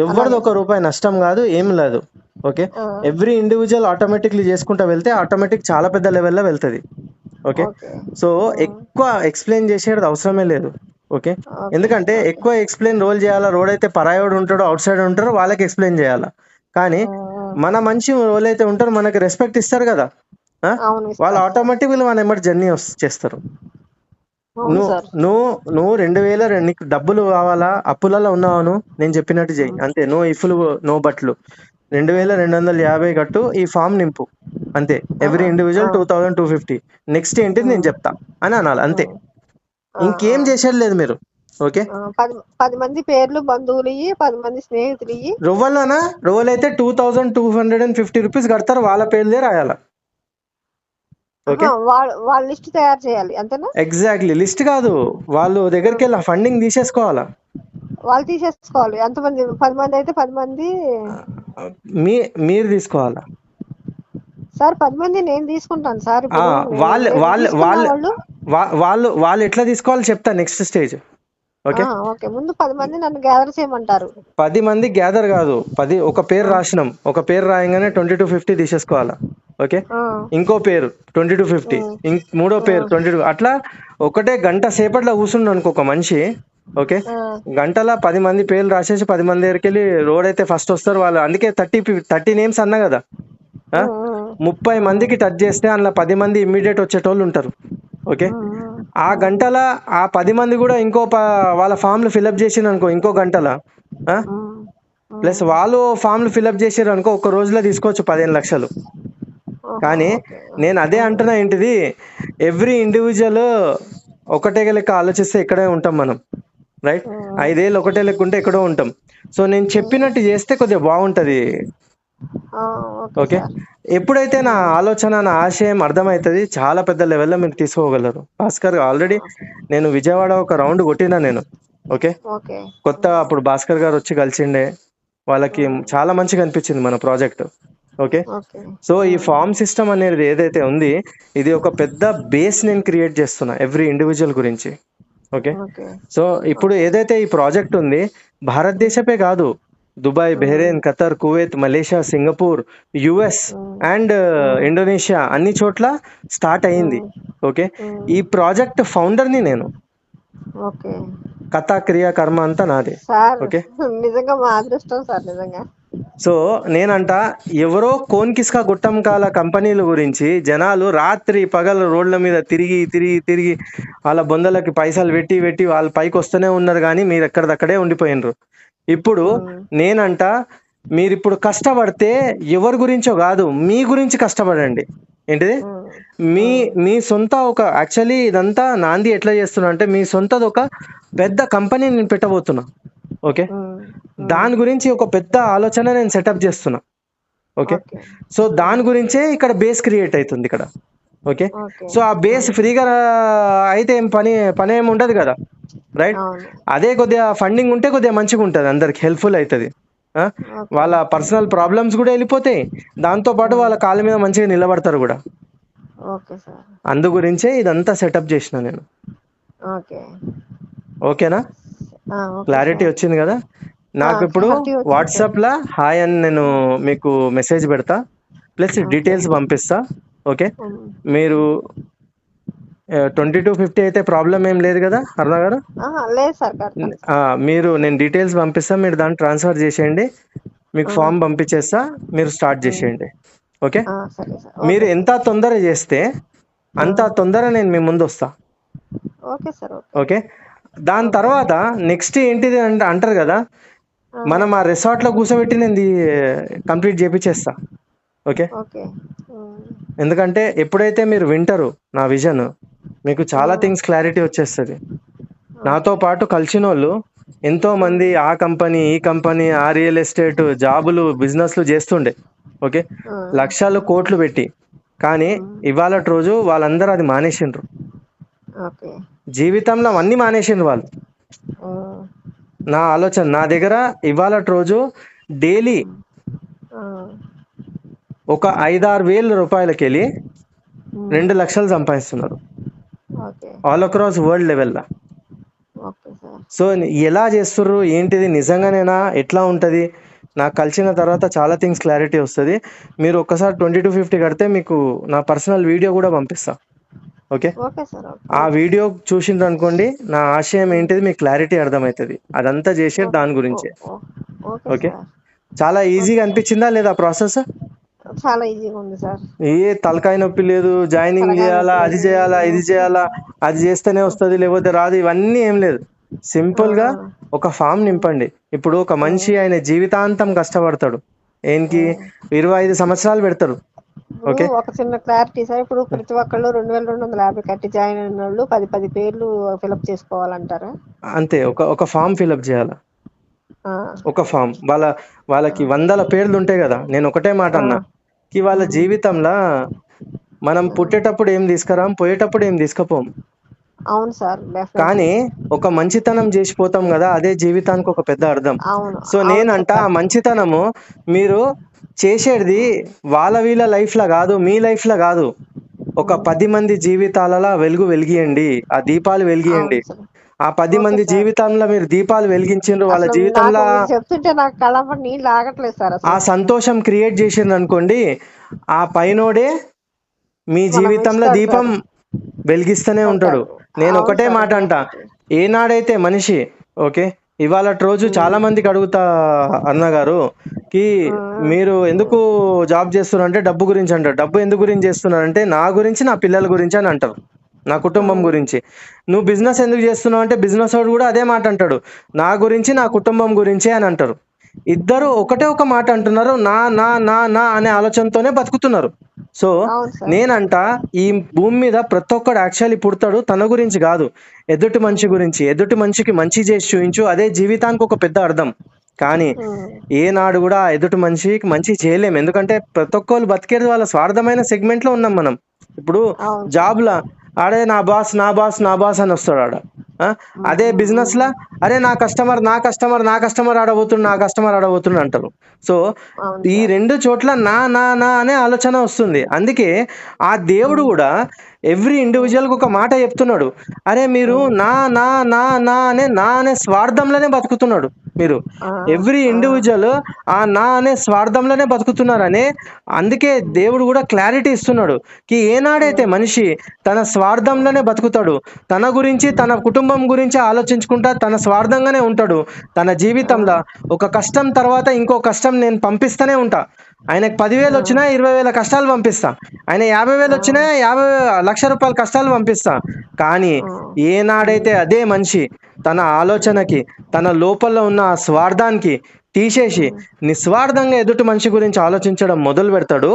ఎవరిది ₹1 నష్టం కాదు, ఏం లేదు. ఓకే, ఎవ్రీ ఇండివిజువల్ ఆటోమేటిక్లీ చేసుకుంటా వెళ్తే ఆటోమేటిక్ చాలా పెద్ద లెవెల్లో వెళ్తుంది. ఓకే, సో ఎక్కువ ఎక్స్ప్లెయిన్ చేసేది అవసరమే లేదు. ఓకే, ఎందుకంటే ఎక్కువ ఎక్స్ప్లెయిన్ చేయాలా, రోడ్ అయితే పరాయోడు ఉంటాడో అవుట్ సైడ్ ఉంటారో వాళ్ళకి ఎక్స్ప్లెయిన్ చేయాలా. కానీ మన మంచి రోల్ అయితే ఉంటారో మనకి రెస్పెక్ట్ ఇస్తారు కదా, వాళ్ళు ఆటోమేటిక్ మన ఎమ్మటి జర్నీ చేస్తారు. నువ్వు 2,000 నీకు డబ్బులు కావాలా, అప్పులలో ఉన్నావు, నేను చెప్పినట్టు చెయ్యి అంతే. No ఇఫ్లు no బట్లు. 2,250 కట్టు, ఈ ఫామ్ నింపు అంతే. Every individual 2,250. నెక్స్ట్ ఏంటిది నేను చెప్తా అని అనాలి అంతే. ఇంకేం చేసేది లేదు మీరు. ఓకే, 10 మంది పేర్లు బంధువులు, 10 మంది స్నేహితులు. రోవలైతే 2,250 రూపీస్ కడతారు, వాళ్ళ పేర్లే రాయాలా. ఓకే, వాళ్ళ లిస్ట్ తయారు చేయాలి అంతేనా? ఎగ్జాక్ట్లీ, లిస్ట్ కాదు, వాళ్ళు దగ్గరికి వెళ్ళి ఫండింగ్ తీసేసుకోవాలా. వాళ్ళు తీసేసుకోవాలి. ఎంతమంది? 10 మంది అయితే 10 మంది మీరు తీసుకోవాలా సార్? 10 మంది నేను తీసుకుంటాను సార్. వాళ్ళు ఎట్లా తీసుకోవాలి చెప్తా నెక్స్ట్ స్టేజ్. ఓకే, ముందు 10 మంది నన్ను గ్యాదర్ చేయమంటారు. 10 మంది గ్యాదర్ కాదు, ఒక పేరు రాసినాం, ఒక పేరు రాయంగానే 20 to 50 తీసేసుకోవాలా. ఓకే, ఇంకో పేరు 20 to 50, మూడో పేరు 22. అట్లా ఒకటే గంట సేపట్లో కూర్చుండు అనుకో ఒక మనిషి. ఓకే, గంటల 10 మంది పేర్లు రాసేసి 10 మంది దగ్గరికి వెళ్ళి రోడ్ అయితే ఫస్ట్ వస్తారు వాళ్ళు. అందుకే 30 నేమ్స్ అన్నా కదా. 30 మందికి టచ్ చేస్తే అందులో 10 మంది ఇమ్మీడియట్ వచ్చేటోళ్ళు ఉంటారు. ఓకే, ఆ గంటల ఆ 10 మంది కూడా ఇంకో వాళ్ళ ఫామ్లు ఫిల్అప్ చేసిరు అనుకో ఇంకో గంటల, ప్లస్ వాళ్ళు ఫామ్లు ఫిల్అప్ చేసారు అనుకో ఒక రోజులో తీసుకోవచ్చు 15 లక్షలు. కానీ నేను అదే అంటున్నా, ఏంటిది, ఎవ్రీ ఇండివిజువల్ ఒకటే లెక్క ఆలోచిస్తే ఇక్కడే ఉంటాం మనం. రైట్, 5 ఏళ్ళు ఒకటే లెక్క ఉంటే ఎక్కడో ఉంటాం. సో నేను చెప్పినట్టు చేస్తే కొద్దిగా బాగుంటది. ఓకే, ఎప్పుడైతే నా ఆలోచన, నా ఆశయం అర్థమవుతుంది, చాలా పెద్ద లెవెల్లో మీరు తీసుకోగలరు. భాస్కర్ ఆల్రెడీ నేను విజయవాడ ఒక రౌండ్ కొట్టినా నేను. ఓకే, కొత్త అప్పుడు భాస్కర్ గారు వచ్చి కలిసిండే, వాళ్ళకి చాలా మంచిగా అనిపించింది మన ప్రాజెక్ట్. ఓకే, సో ఈ ఫామ్ సిస్టమ్ అనేది ఏదైతే ఉంది, ఇది ఒక పెద్ద బేస్ నేను క్రియేట్ చేస్తున్నా ఎవ్రీ ఇండివిజువల్ గురించి. ఓకే. ఓకే. సో ఇప్పుడు ఓకే. ఏదైతే ఈ ప్రాజెక్ట్ ఉంది, భారతదేశమే కాదు, Dubai, Bahrain, Qatar, Kuwait, Malaysia, Singapore, US and Indonesia అన్ని చోట్ల స్టార్ట్ అయింది. ఓకే. ఈ ప్రాజెక్ట్ ఫౌండర్ని నేను. ఓకే కథ, క్రియ, కర్మ అంతా నాదే. Sir, okay. నిజంగా మా అదృష్టం సార్ నిజంగా. సో నేనంట, ఎవరో కోన్కిస్కా గుట్టంకాల కంపెనీల గురించి జనాలు రాత్రి పగలు రోడ్ల మీద తిరిగి తిరిగి తిరిగి వాళ్ళ బొందలకి పైసలు పెట్టి పెట్టి వాళ్ళు పైకి వస్తూనే ఉన్నారు, కానీ మీరు ఎక్కడిదక్కడే ఉండిపోయినరు. ఇప్పుడు నేనంట, మీరు ఇప్పుడు కష్టపడితే ఎవరి గురించో కాదు, మీ గురించి కష్టపడండి. ఏంటిది? మీ మీ సొంత ఒక, యాక్చువల్లీ ఇదంతా నాంది ఎట్లా చేస్తున్నా అంటే, మీ సొంతది ఒక పెద్ద కంపెనీ నేను పెట్టబోతున్నా. ఓకే. దాని గురించి ఒక పెద్ద ఆలోచన నేను సెటప్ చేస్తున్నా. ఓకే. ఓకే. సో దాని గురించే ఇక్కడ బేస్ క్రియేట్ అవుతుంది ఇక్కడ. ఓకే. ఓకే. సో ఆ బేస్ ఫ్రీగా అయితే ఏం పని ఏమి ఉండదు కదా, రైట్? అవును. అదే కొద్దిగా ఫండింగ్ ఉంటే కొద్దిగా మంచిగా ఉంటుంది, అందరికి హెల్ప్ఫుల్ అవుతుంది. ఓకే. వాళ్ళ పర్సనల్ ప్రాబ్లమ్స్ కూడా వెళ్ళిపోతాయి, దాంతోపాటు వాళ్ళ కాళ్ళ మీద మంచిగా నిలబడతారు కూడా. Okay sir. అందు గురించే ఇదంతా సెటప్ చేసిన నేను. ఓకే. ఓకేనా? Okay clarity sir. వచ్చింది కదా? నాకు ఇప్పుడు క్లారిటీ వచ్చింది సార్. వాట్సాప్లో హాయ్ అని నేను మీకు మెసేజ్ పెడతా, ప్లస్ డీటెయిల్స్ పంపిస్తా. ఓకే. మీరు 2250 అయితే ప్రాబ్లం ఏం లేదు కదా అరుణ గారు? లేదు సార్, కడతాను సార్. మీరు, నేను డీటెయిల్స్ పంపిస్తా, మీరు దాన్ని ట్రాన్స్ఫర్ చేసేయండి, మీకు ఫామ్ పంపించేస్తా, మీరు స్టార్ట్ చేసేయండి. ఓకే. సరే సార్. మీరు ఓకే ఎంత తొందర చేస్తే అంత తొందర నేను మీ ముందు వస్తా. Okay sir. ఓకే. దాని తర్వాత నెక్స్ట్ ఏంటిది అంటే అంటారు కదా, మనం ఆ రిసార్ట్లో కూర్చోబెట్టి నేను కంప్లీట్ చేపించేస్తా. ఓకే. ఓకే. ఎందుకంటే ఎప్పుడైతే మీరు వింటారు నా విజన్, మీకు చాలా థింగ్స్ క్లారిటీ వచ్చేస్తుంది. నాతో పాటు కలిసిన వాళ్ళు ఎంతో మంది ఆ కంపెనీ ఈ కంపెనీ ఆ రియల్ ఎస్టేట్ జాబులు బిజినెస్లు చేస్తుండే. ఓకే. లక్షలు కోట్లు పెట్టి, కానీ ఇవాళ రోజు వాళ్ళందరూ అది మానేసిండ్రు. ఓకే. జీవితంలో అన్నీ మానేసిండ్రు వాళ్ళు. నా ఆలోచన, నా దగ్గర ఇవాళ రోజు డైలీ ఒక 5-6 వేల రూపాయలకి వెళ్ళి 2 లక్షలు సంపాదిస్తున్నారు ఓకే. ఆల్ అక్రాస్ వరల్డ్ లెవెల్లో. Okay sir. సో ఎలా చేస్తుర్రు, ఏంటిది, నిజంగానేనా, ఎట్లా ఉంటుంది, నాకు కలిసిన తర్వాత చాలా థింగ్స్ క్లారిటీ వస్తుంది. మీరు ఒక్కసారి 2250 కడితే మీకు నా పర్సనల్ వీడియో కూడా పంపిస్తా. ఓకే. Okay sir. ఆ వీడియో చూసిండ్రు అనుకోండి, నా ఆశయం ఏంటిది మీకు క్లారిటీ అర్థమవుతుంది. అదంతా చేసేది దాని గురించే. ఓకే. సార్. చాలా ఈజీగా అనిపించిందా లేదా ప్రాసెస్? చాలా ఈజీగా ఉంది సార్. ఏ తలకాయ నొప్పి లేదు, జాయినింగ్ చేయాలా, అది చేయాలా, ఇది చేయాలా, అది చేస్తేనే వస్తుంది లేకపోతే రాదు, ఇవన్నీ ఏం లేదు. సింపుల్ గా ఒక ఫామ్ నింపండి. ఇప్పుడు ఒక మనిషి ఆయన జీవితాంతం కష్టపడతాడు, ఏంటి 25 సంవత్సరాలు పెడతాడు. ఓకే. ఒక చిన్న క్లారిటీ సార్, ఇప్పుడు ప్రతి ఒక్కళ్ళు 2250 కట్టి జాయిన్ అయిన వాళ్ళు 10 పేర్లు ఫిలప్ చేసుకోవాలంటారా? అంతే. ఒక ఫామ్ ఫిలప్ చేయాలా, ఒక ఫామ్. వాళ్ళకి 100 పేర్లు ఉంటాయి కదా. నేను ఒకటే మాట అన్నా, కి వాళ్ళ జీవితంలో మనం పుట్టేటప్పుడు ఏం తీసుకురాం, పోయేటప్పుడు ఏం తీసుకుపోం. అవును సార్. కానీ ఒక మంచితనం చేసిపోతాం కదా, అదే జీవితానికి ఒక పెద్ద అర్థం. సో నేనంట, ఆ మంచితనము మీరు చేసేది వాళ్ళ వీళ్ళ లైఫ్లో కాదు, మీ లైఫ్లో కాదు, ఒక 10 మంది జీవితాలలో వెలిగియండి, ఆ దీపాలు వెలిగియండి. ఆ 10 మంది జీవితంలో మీరు దీపాలు వెలిగించిండ్రు, వాళ్ళ జీవితంలో చెప్తుంటే నాకు కళ్ళంపటి నీళ్ళు ఆగట్లేదు సార్. ఆ సంతోషం క్రియేట్ చేసిండ్రు అనుకోండి, ఆ పైనోడే మీ జీవితంలో దీపం వెలిగిస్తూనే ఉంటాడు. నేను ఒకటే మాట అంట, ఏనాడైతే మనిషి, ఓకే, ఇవాళ రోజు చాలా మందికి అడుగుతా అన్నగారు కి మీరు ఎందుకు జాబ్ చేస్తున్నారు అంటే డబ్బు గురించి అంటారు. డబ్బు ఎందుకు గురించి చేస్తున్నారంటే నా గురించి, నా పిల్లల గురించి అని అంటారు, నా కుటుంబం గురించి. నువ్వు బిజినెస్ ఎందుకు చేస్తున్నావు అంటే బిజినెస్ వాడు కూడా అదే మాట అంటాడు, నా గురించి, నా కుటుంబం గురించి అని అంటారు. ఇద్దరు ఒకటే ఒక మాట అంటున్నారు, నా నా నా నా అనే ఆలోచనతోనే బతుకుతున్నారు. సో నేనంట, ఈ భూమి మీద ప్రతి ఒక్కడు యాక్చువల్లీ పుడతాడు తన గురించి కాదు, ఎదుటి మనిషి గురించి. ఎదుటి మనిషికి మంచి చేసి చూపించు, అదే జీవితానికి ఒక పెద్ద అర్థం. కానీ ఏనాడు కూడా ఎదుటి మనిషికి మంచి చేయలేము, ఎందుకంటే ప్రతి ఒక్కరు బతికేది వాళ్ళ స్వార్థమైన సెగ్మెంట్లో ఉన్నాం మనం. ఇప్పుడు జాబ్లా ఆడే నా బాస్ నా బాస్ నా బాస్ అని వస్తాడు ఆడ. అదే బిజినెస్ లా అరే నా కస్టమర్ నా కస్టమర్ నా కస్టమర్ ఆడబోతున్నా నా కస్టమర్ ఆడబోతున్నా అంటారు. సో ఈ రెండు చోట్ల నా నా నా అనే ఆలోచన వస్తుంది. అందుకే ఆ దేవుడు కూడా ఎవ్రీ ఇండివిజువల్ ఒక మాట చెప్తున్నాడు. అరే మీరు నా నా నా నా అనే స్వార్థంలోనే బతుకుతున్నాడు. మీరు ఎవ్రీ ఇండివిజువల్ ఆ నా అనే స్వార్థంలోనే బతుకుతున్నారని, అందుకే దేవుడు కూడా క్లారిటీ ఇస్తున్నాడు కి ఏనాడైతే మనిషి తన స్వార్థంలోనే బతుకుతాడు, తన గురించి తన కుటుంబం గురించి ఆలోచించుకుంటా తన స్వార్థంగానే ఉంటాడు, తన జీవితంలో ఒక కష్టం తర్వాత ఇంకో కష్టం నేను పంపిస్తూనే ఉంటా. ఆయనకు 10,000 వచ్చినా 20,000 కష్టాలు పంపిస్తా, ఆయన 50,000 వచ్చినా 50,00,000 రూపాయల కష్టాలు పంపిస్తా. కానీ ఏనాడైతే అదే మనిషి తన ఆలోచనకి తన లోపల ఉన్న ఆ స్వార్థానికి తీసేసి నిస్వార్థంగా ఎదుటి మనిషి గురించి ఆలోచించడం మొదలు పెడతాడు,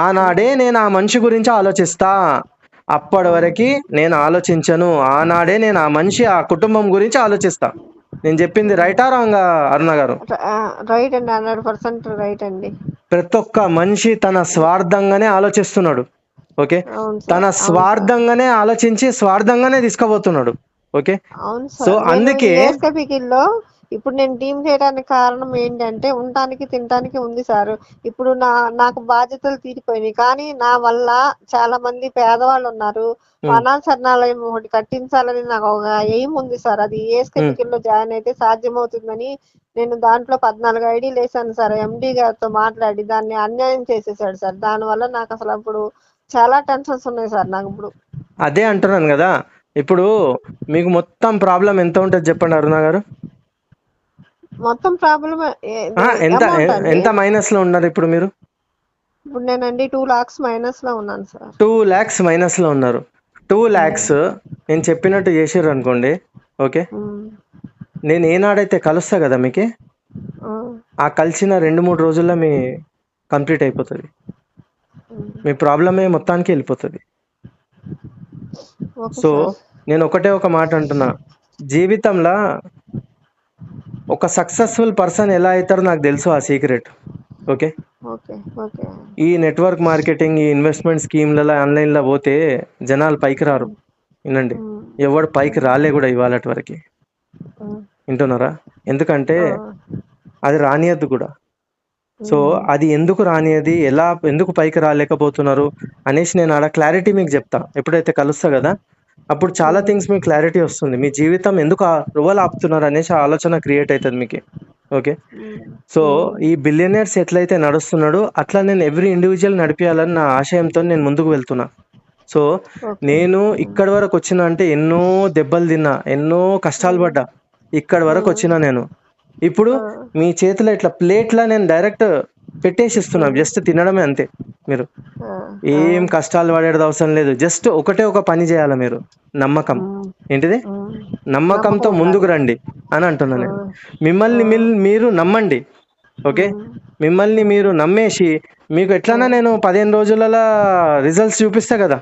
ఆనాడే నేను ఆ మనిషి గురించి ఆలోచిస్తా. అప్పటి వరకు నేను ఆలోచించను. ఆనాడే నేను ఆ మనిషి ఆ కుటుంబం గురించి ఆలోచిస్తా. నేను చెప్పింది రైటా రాంగా అరుణ గారు? రైట్ అండి, 100% రైట్ అండి. ప్రతి ఒక్క మనిషి తన స్వార్థంగానే ఆలోచిస్తున్నాడు. ఓకే, తన స్వార్థంగానే ఆలోచించి స్వార్థంగానే తీసుకుపోతున్నాడు. ఓకే, అవును సో సార్. అందుకే ఇప్పుడు నేను టీమ్ చేయడానికి కారణం ఏంటంటే ఉండటానికి తినడానికి ఉంది సార్. ఇప్పుడు నాకు బాధ్యతలు తీరిపోయినాయి, కానీ నా వల్ల చాలా మంది పేదవాళ్ళు ఉన్నారు. అనాథ శరణాలయం ఒకటి కట్టించాలని నాకు ఒక ఎయిమ్ ఉంది సార్. అది ఏఎస్కేపీకిల్ లో జాయిన్ అయితే సాధ్యమవుతుందని నేను దాంట్లో 14 ఐడీలు వేసాను సార్. ఎండి గారితో మాట్లాడి దాన్ని అన్యాయం చేసేసాడు సార్. దానివల్ల నాకు అసలు అప్పుడు చాలా టెన్షన్స్ ఉన్నాయి సార్ నాకు ఇప్పుడు. అదే అంటున్నాను కదా. ఇప్పుడు మీకు మొత్తం ప్రాబ్లం ఎంత ఉంటుంది చెప్పండి అరుణ గారు? మొత్తం ప్రాబ్లం ఎంత మైనస్ లో ఉన్నారు ఇప్పుడు మీరు? ఇప్పుడు నేనండి 2 lakhs మైనస్ లో ఉన్నాను సార్. 2 lakhs మైనస్ లో ఉన్నారు. 2 lakhs నేను చెప్పినట్టు చేసారు అనుకోండి. ఓకే, నేను ఏనాడైతే కలుస్తా కదా మీకు, ఆ కలిసిన 2-3 రోజుల్లో మీ కంప్లీట్ అయిపోతుంది. మీ ప్రాబ్లమే మొత్తానికి వెళ్ళిపోతుంది. సో నేను ఒకటే ఒక మాట అంటున్నా, జీవితంలో ఒక సక్సెస్ఫుల్ పర్సన్ ఎలా అవుతారో నాకు తెలుసు ఆ సీక్రెట్. ఓకే, ఈ నెట్వర్క్ మార్కెటింగ్, ఈ ఇన్వెస్ట్మెంట్ స్కీమ్లలో ఆన్లైన్లో పోతే జనాలు పైకి రారు. వినండి, ఎవడు పైకి రాలే కూడా ఇవాళటి వరకు. వింటున్నారా? ఎందుకంటే అది రానియద్దు కూడా. సో అది ఎందుకు రానియది, ఎందుకు పైకి రాలేకపోతున్నారు అనేసి నేను ఆడ క్లారిటీ మీకు చెప్తా. ఎప్పుడైతే కలుస్తా కదా అప్పుడు చాలా థింగ్స్ మీకు క్లారిటీ వస్తుంది. మీ జీవితం ఎందుకు రువలు ఆపుతున్నారు అనేసి ఆలోచన క్రియేట్ అవుతుంది మీకు. ఓకే, సో ఈ బిలియనర్స్ ఎట్లయితే నడుస్తున్నాడో అట్లా నేను ఎవ్రీ ఇండివిజువల్ నడిపించాలని నా ఆశయంతో నేను ముందుకు వెళ్తున్నా. సో నేను ఇక్కడి వరకు వచ్చిన అంటే ఎన్నో దెబ్బలు తిన్నా, ఎన్నో కష్టాలు పడ్డా, ఇక్కడి వరకు వచ్చినా నేను. ఇప్పుడు మీ చేతిలో ఇట్లా ప్లేట్లా నేను డైరెక్ట్ పెట్టేసి ఇస్తున్నా, జస్ట్ తినడమే అంతే. మీరు ఏం కష్టాలు పడేది అవసరం లేదు. జస్ట్ ఒకటే ఒక పని చేయాలి మీరు, నమ్మకం. ఏంటిది? నమ్మకంతో ముందుకు రండి అని అంటున్నా నేను. మిమ్మల్ని మీరు నమ్మండి. ఓకే, మిమ్మల్ని మీరు నమ్మేసి మీకు ఎట్లన్నా నేను 15 రోజులలో రిజల్ట్స్ చూపిస్తా కదా.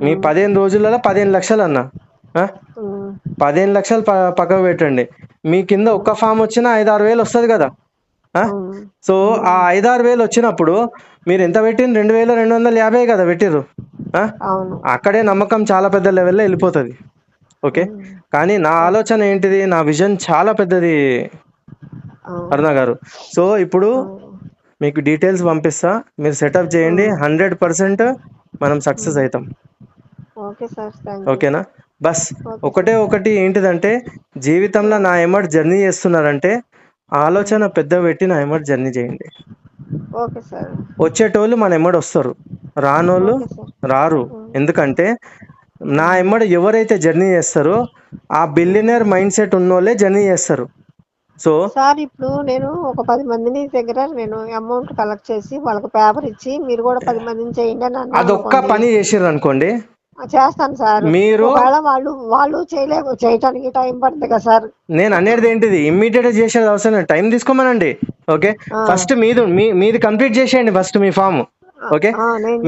మీ 15 రోజులలో 15 లక్షలు అన్నా, 15 లక్షలు పక్కకు పెట్టండి. మీ కింద ఒక్క ఫామ్ వచ్చినా 5-6 వేలు వస్తుంది కదా. సో ఆ 5-6 వేలు వచ్చినప్పుడు మీరు ఎంత పెట్టిన 2,250 కదా పెట్టిర్రు. అక్కడే నమ్మకం చాలా పెద్ద లెవెల్లో వెళ్ళిపోతుంది. ఓకే, కానీ నా ఆలోచన ఏంటిది, నా విజన్ చాలా పెద్దది అరుణ గారు. సో ఇప్పుడు మీకు డీటెయిల్స్ పంపిస్తా, మీరు సెటప్ చేయండి. 100% మనం సక్సెస్ అవుతాం. ఓకేనా? బస్ ఒకటే ఒకటి ఏంటిదంటే, జీవితంలో నా ఎమ్మటి జర్నీ చేస్తున్నారంటే ఆలోచన పెద్ద పెట్టి నా ఎమ్మటి జర్నీ చేయండి. వచ్చేటోళ్ళు మన ఎమ్మడి వస్తారు, రానోళ్ళు రారు. ఎందుకంటే నా ఎమ్మడి ఎవరైతే జర్నీ చేస్తారో ఆ బిలియనర్ మైండ్ సెట్ ఉన్నోళ్ళే జర్నీ చేస్తారు. సో సార్ ఇప్పుడు నేను ఒక 10 మందిని దగ్గర నేను అమౌంట్ కలెక్ట్ చేసి వాళ్ళకి పేపర్ ఇచ్చి మీరు కూడా 10 మందిని చేయండి అని అన్నాను. అదొక్క పని చేసిర్రు అనుకోండి, చేస్తాను సార్. మీరు వాళ్ళు చేయటానికి టైం పడుతుంది కదా సార్. నేను అనేది ఏంటిది, ఇమ్మీడియట్ గా చేసేది అవసరం, టైం తీసుకోమనండి. ఓకే, ఫస్ట్ మీది కంప్లీట్ చేసేయండి ఫస్ట్ మీ ఫామ్. ఓకే,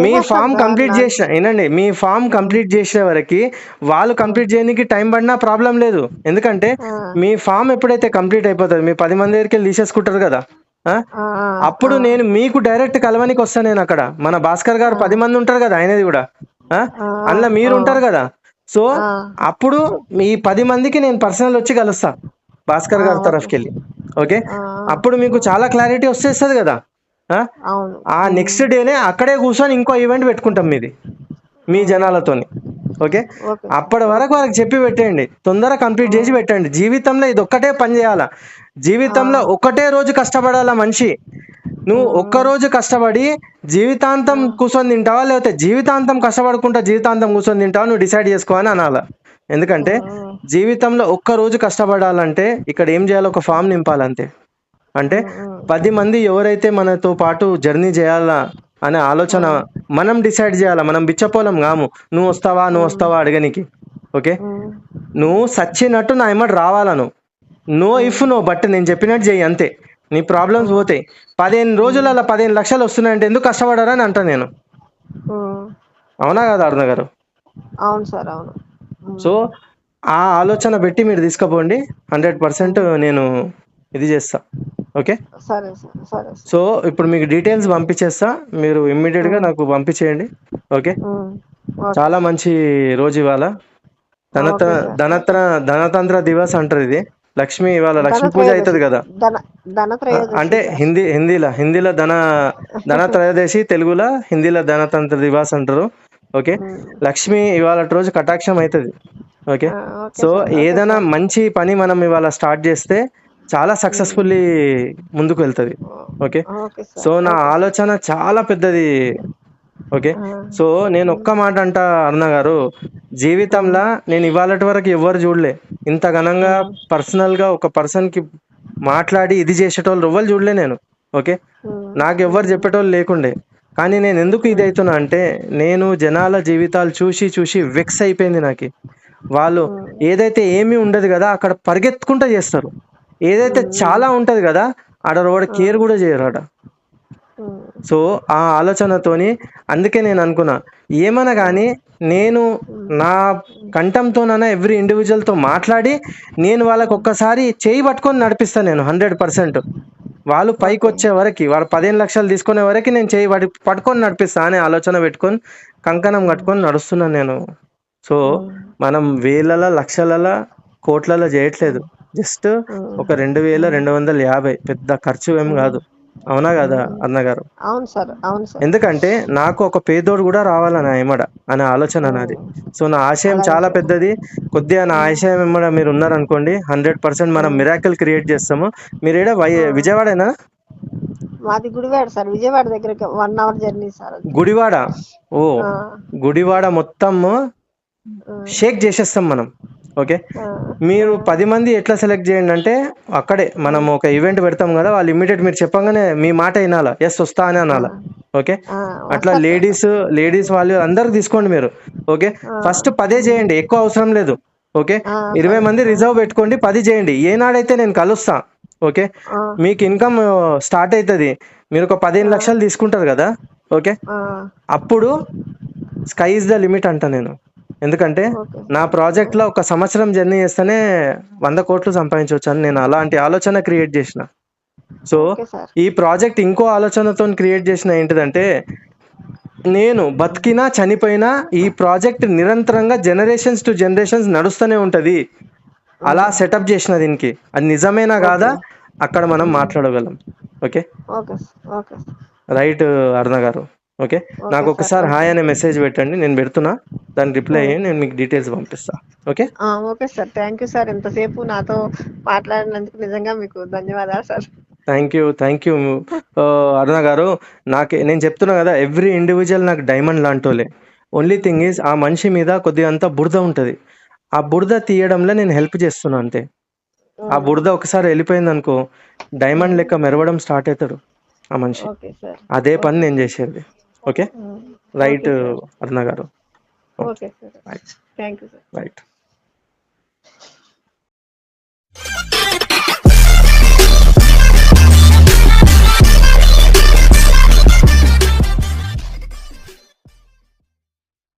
మీ ఫామ్ కంప్లీట్ చేసిన వినండి, మీ ఫామ్ కంప్లీట్ చేసే వరకు వాళ్ళు కంప్లీట్ చేయడానికి టైం పడినా ప్రాబ్లం లేదు. ఎందుకంటే మీ ఫామ్ ఎప్పుడైతే కంప్లీట్ అయిపోతుంది, మీ 10 మంది దగ్గరికి తీసేసుకుంటారు కదా, అప్పుడు నేను మీకు డైరెక్ట్ కలవనికి వస్తాను. నేను అక్కడ మన భాస్కర్ గారు 10 మంది ఉంటారు కదా, ఆయనది కూడా అందులో మీరు ఉంటారు కదా. సో అప్పుడు మీ 10 మందికి నేను పర్సనల్ వచ్చి కలుస్తా భాస్కర్ గారి తరఫుకి వెళ్ళి. ఓకే, అప్పుడు మీకు చాలా క్లారిటీ వచ్చేస్తుంది కదా. ఆ నెక్స్ట్ డేనే అక్కడే కూర్చొని ఇంకో ఈవెంట్ పెట్టుకుంటాం మీది. మీ జనాలతోని. ఓకే, ఓకే అప్పటి సార్. వరకు ఓకే. వాళ్ళకి చెప్పి పెట్టేయండి, తొందరగా కంప్లీట్ చేసి పెట్టండి. జీవితంలో ఇది ఒక్కటే పని చేయాలా, జీవితంలో ఒకటే రోజు కష్టపడాలా మనిషి. నువ్వు ఒక్కరోజు కష్టపడి జీవితాంతం కూర్చొని తింటావా, లేకపోతే జీవితాంతం కష్టపడుకుంటా జీవితాంతం కూర్చొని తింటావా, నువ్వు డిసైడ్ చేసుకో అని అనాలా. ఎందుకంటే జీవితంలో ఒక్క రోజు కష్టపడాలంటే ఇక్కడ ఏం చేయాలో ఒక ఫామ్ నింపాలంతే. అంటే 10 మంది ఎవరైతే మనతో పాటు జర్నీ చేయాలా అనే ఆలోచన మనం డిసైడ్ చేయాలా. మనం బిచ్చపోలం కాము, నువ్వు వస్తావా అడగనికి. ఓకే, నువ్వు సచ్చినట్టు నా ఎమ్మటి రావాలా. నో ఇఫ్ నో బట్ నేను చెప్పినట్టు చెయ్యి అంతే, నీ ప్రాబ్లమ్స్ పోతాయి. 15 రోజులలో 15 లక్షలు వస్తున్నాయంటే ఎందుకు కష్టపడారని అంటా నేను. అవునా కదా అరుణ గారు? అవును సార్, అవును. సో ఆ ఆలోచన పెట్టి మీరు తీసుకుపోండి, 100% నేను ఇది చేస్తా. ఓకే, సరే సార్, సరే సార్. సో ఇప్పుడు మీకు డీటెయిల్స్ పంపించేస్తా, మీరు ఇమ్మీడియట్గా నాకు పంపించేయండి. ఓకే, ఓకే చాలా సార్. మంచి రోజు ఇవాళ. ధనత ఓకే సార్. ధనత్ర ధనతంత్ర దివస్ అంటారు ఇది. లక్ష్మి ఇవాళ లక్ష్మీ పూజ అవుతుంది కదా. అంటే సార్. హిందీలో ధనత్రయోదశి, తెలుగులో హిందీలో ధనతంత్ర దివాస్ అంటారు. ఓకే, లక్ష్మి ఇవాళ రోజు కటాక్షం అవుతుంది. Okay, okay so sir. Okay ఏదైనా సార్. మంచి పని మనం ఇవాళ స్టార్ట్ చేస్తే చాలా సక్సెస్ఫుల్లీ ముందుకు వెళ్తుంది. Okay, okay sir. సో నా ఓకే సార్. ఆలోచన చాలా పెద్దది. ఓకే, సో నేను ఒక్క మాట అంట అరుణ గారు, జీవితంలో నేను ఇవాళటి వరకు ఎవరు చూడలే ఇంత ఘనంగా పర్సనల్గా ఒక పర్సన్కి మాట్లాడి ఇది చేసేటోళ్ళు ఎవ్వరు చూడలే నేను. ఓకే, నాకు ఎవ్వరు చెప్పేటోళ్ళు లేకుండే. కానీ నేను ఎందుకు ఇది అవుతున్నా అంటే, నేను జనాల జీవితాలు చూసి చూసి వెక్స్ అయిపోయింది నాకు. వాళ్ళు ఏదైతే ఏమీ ఉండదు కదా అక్కడ పరిగెత్తుకుంటూ చేస్తారు, ఏదైతే చాలా ఉంటది కదా ఆడ వాడు కేర్ కూడా చేయరు ఆడ. సో ఆ ఆలోచనతోని అందుకే నేను అనుకున్నా, ఏమన్నా కానీ నేను నా కంఠంతోనైనా ఎవ్రీ ఇండివిజువల్తో మాట్లాడి నేను వాళ్ళకి ఒక్కసారి చేయి పట్టుకొని నడిపిస్తాను నేను 100%. వాళ్ళు పైకి వచ్చే వరకు, వాళ్ళు 15 లక్షలు తీసుకునే వరకు నేను చేయి పట్టుకొని నడిపిస్తా అనే ఆలోచన పెట్టుకొని కంకణం కట్టుకొని నడుస్తున్నాను నేను. సో మనం వేలల లక్షల కోట్లలో చేయట్లేదు, జస్ట్ ఒక 2250 పెద్ద ఖర్చు ఏం కాదు. అవునా కదా అన్నగారు? అవును సార్, అవును సార్. ఎందుకంటే నాకు ఒక పేదోడు కూడా రావాలని ఎమ్మడ అనే ఆలోచన నాది. సో నా ఆశయం అలాగే చాలా సార్. పెద్దది. కొద్దిగా నా ఆశయం ఎమ్మడ మీరు ఉన్నారనుకోండి, 100% మనం మిరాకిల్ క్రియేట్ చేస్తాము. మీరు ఏడా విజయవాడేనా? మాది గుడివాడ సార్, విజయవాడ దగ్గరకి 1 hour జర్నీ సార్. గుడివాడ? ఓ, గుడివాడ మొత్తం షేక్ చేసేస్తాం మనం. ఓకే, మీరు 10 మంది ఎట్లా సెలెక్ట్ చేయండి అంటే, అక్కడే మనం ఒక ఈవెంట్ పెడతాం కదా, వాళ్ళు ఇమ్మీడియట్ మీరు చెప్పంగానే మీ మాట వినాలా, ఎస్ వస్తా అని అనాలా. ఓకే, అట్లా లేడీస్ వాళ్ళు అందరు తీసుకోండి మీరు. ఓకే, ఫస్ట్ 10 చేయండి, ఎక్కువ అవసరం లేదు. ఓకే, 20 మంది రిజర్వ్ పెట్టుకోండి, 10 చేయండి. ఏనాడైతే నేను కలుస్తా, ఓకే, మీకు ఇన్కమ్ స్టార్ట్ అవుతుంది. మీరు ఒక 15 లక్షలు తీసుకుంటారు కదా. ఓకే, అప్పుడు స్కై ఇస్ ద లిమిట్ అంట నేను. ఎందుకంటే నా ప్రాజెక్ట్లో ఒక సంవత్సరం జర్నీ చేస్తేనే 100 కోట్లు సంపాదించవచ్చు అని నేను అలాంటి ఆలోచన క్రియేట్ చేసిన. సో ఈ ప్రాజెక్ట్ ఇంకో ఆలోచనతో క్రియేట్ చేసిన ఏంటిదంటే, నేను బతికినా చనిపోయినా ఈ ప్రాజెక్ట్ నిరంతరంగా జనరేషన్స్ టు జనరేషన్స్ నడుస్తూనే ఉంటుంది. అలా సెటప్ చేసిన దీనికి. అది నిజమేనా కాదా అక్కడ మనం మాట్లాడగలం. ఓకే, రైట్ అరుణ గారు? ఓకే, నాకు ఒకసారి హాయ్ అనే మెసేజ్ పెట్టండి, నేను పెడుతున్నా, దాన్ని రిప్లై అయ్యి నేను మీకు డీటెయిల్స్ పంపిస్తా. Okay, okay sir. Thank you sir, ఇంతసేపు నాతో మాట్లాడినందుకు నిజంగా మీకు ధన్యవాదాలు సార్. థ్యాంక్ యూ అరుణ గారు. నేను చెప్తున్నా కదా, ఎవ్రీ ఇండివిజువల్ నాకు డైమండ్ లాంటోలే. ఓన్లీ థింగ్ ఈజ్ ఆ మనిషి మీద కొద్దిగా అంతా బురద ఉంటుంది, ఆ బురద తీయడంలో నేను హెల్ప్ చేస్తున్నా అంతే. ఆ బురద ఒకసారి వెళ్ళిపోయింది అనుకో, డైమండ్ లెక్క మెరవడం స్టార్ట్ అవుతాడు ఆ మనిషి. అదే పని నేను చేసేది. ఓకే, రైట్ అరుణ గారు? Okay sir, thank you sir. Right.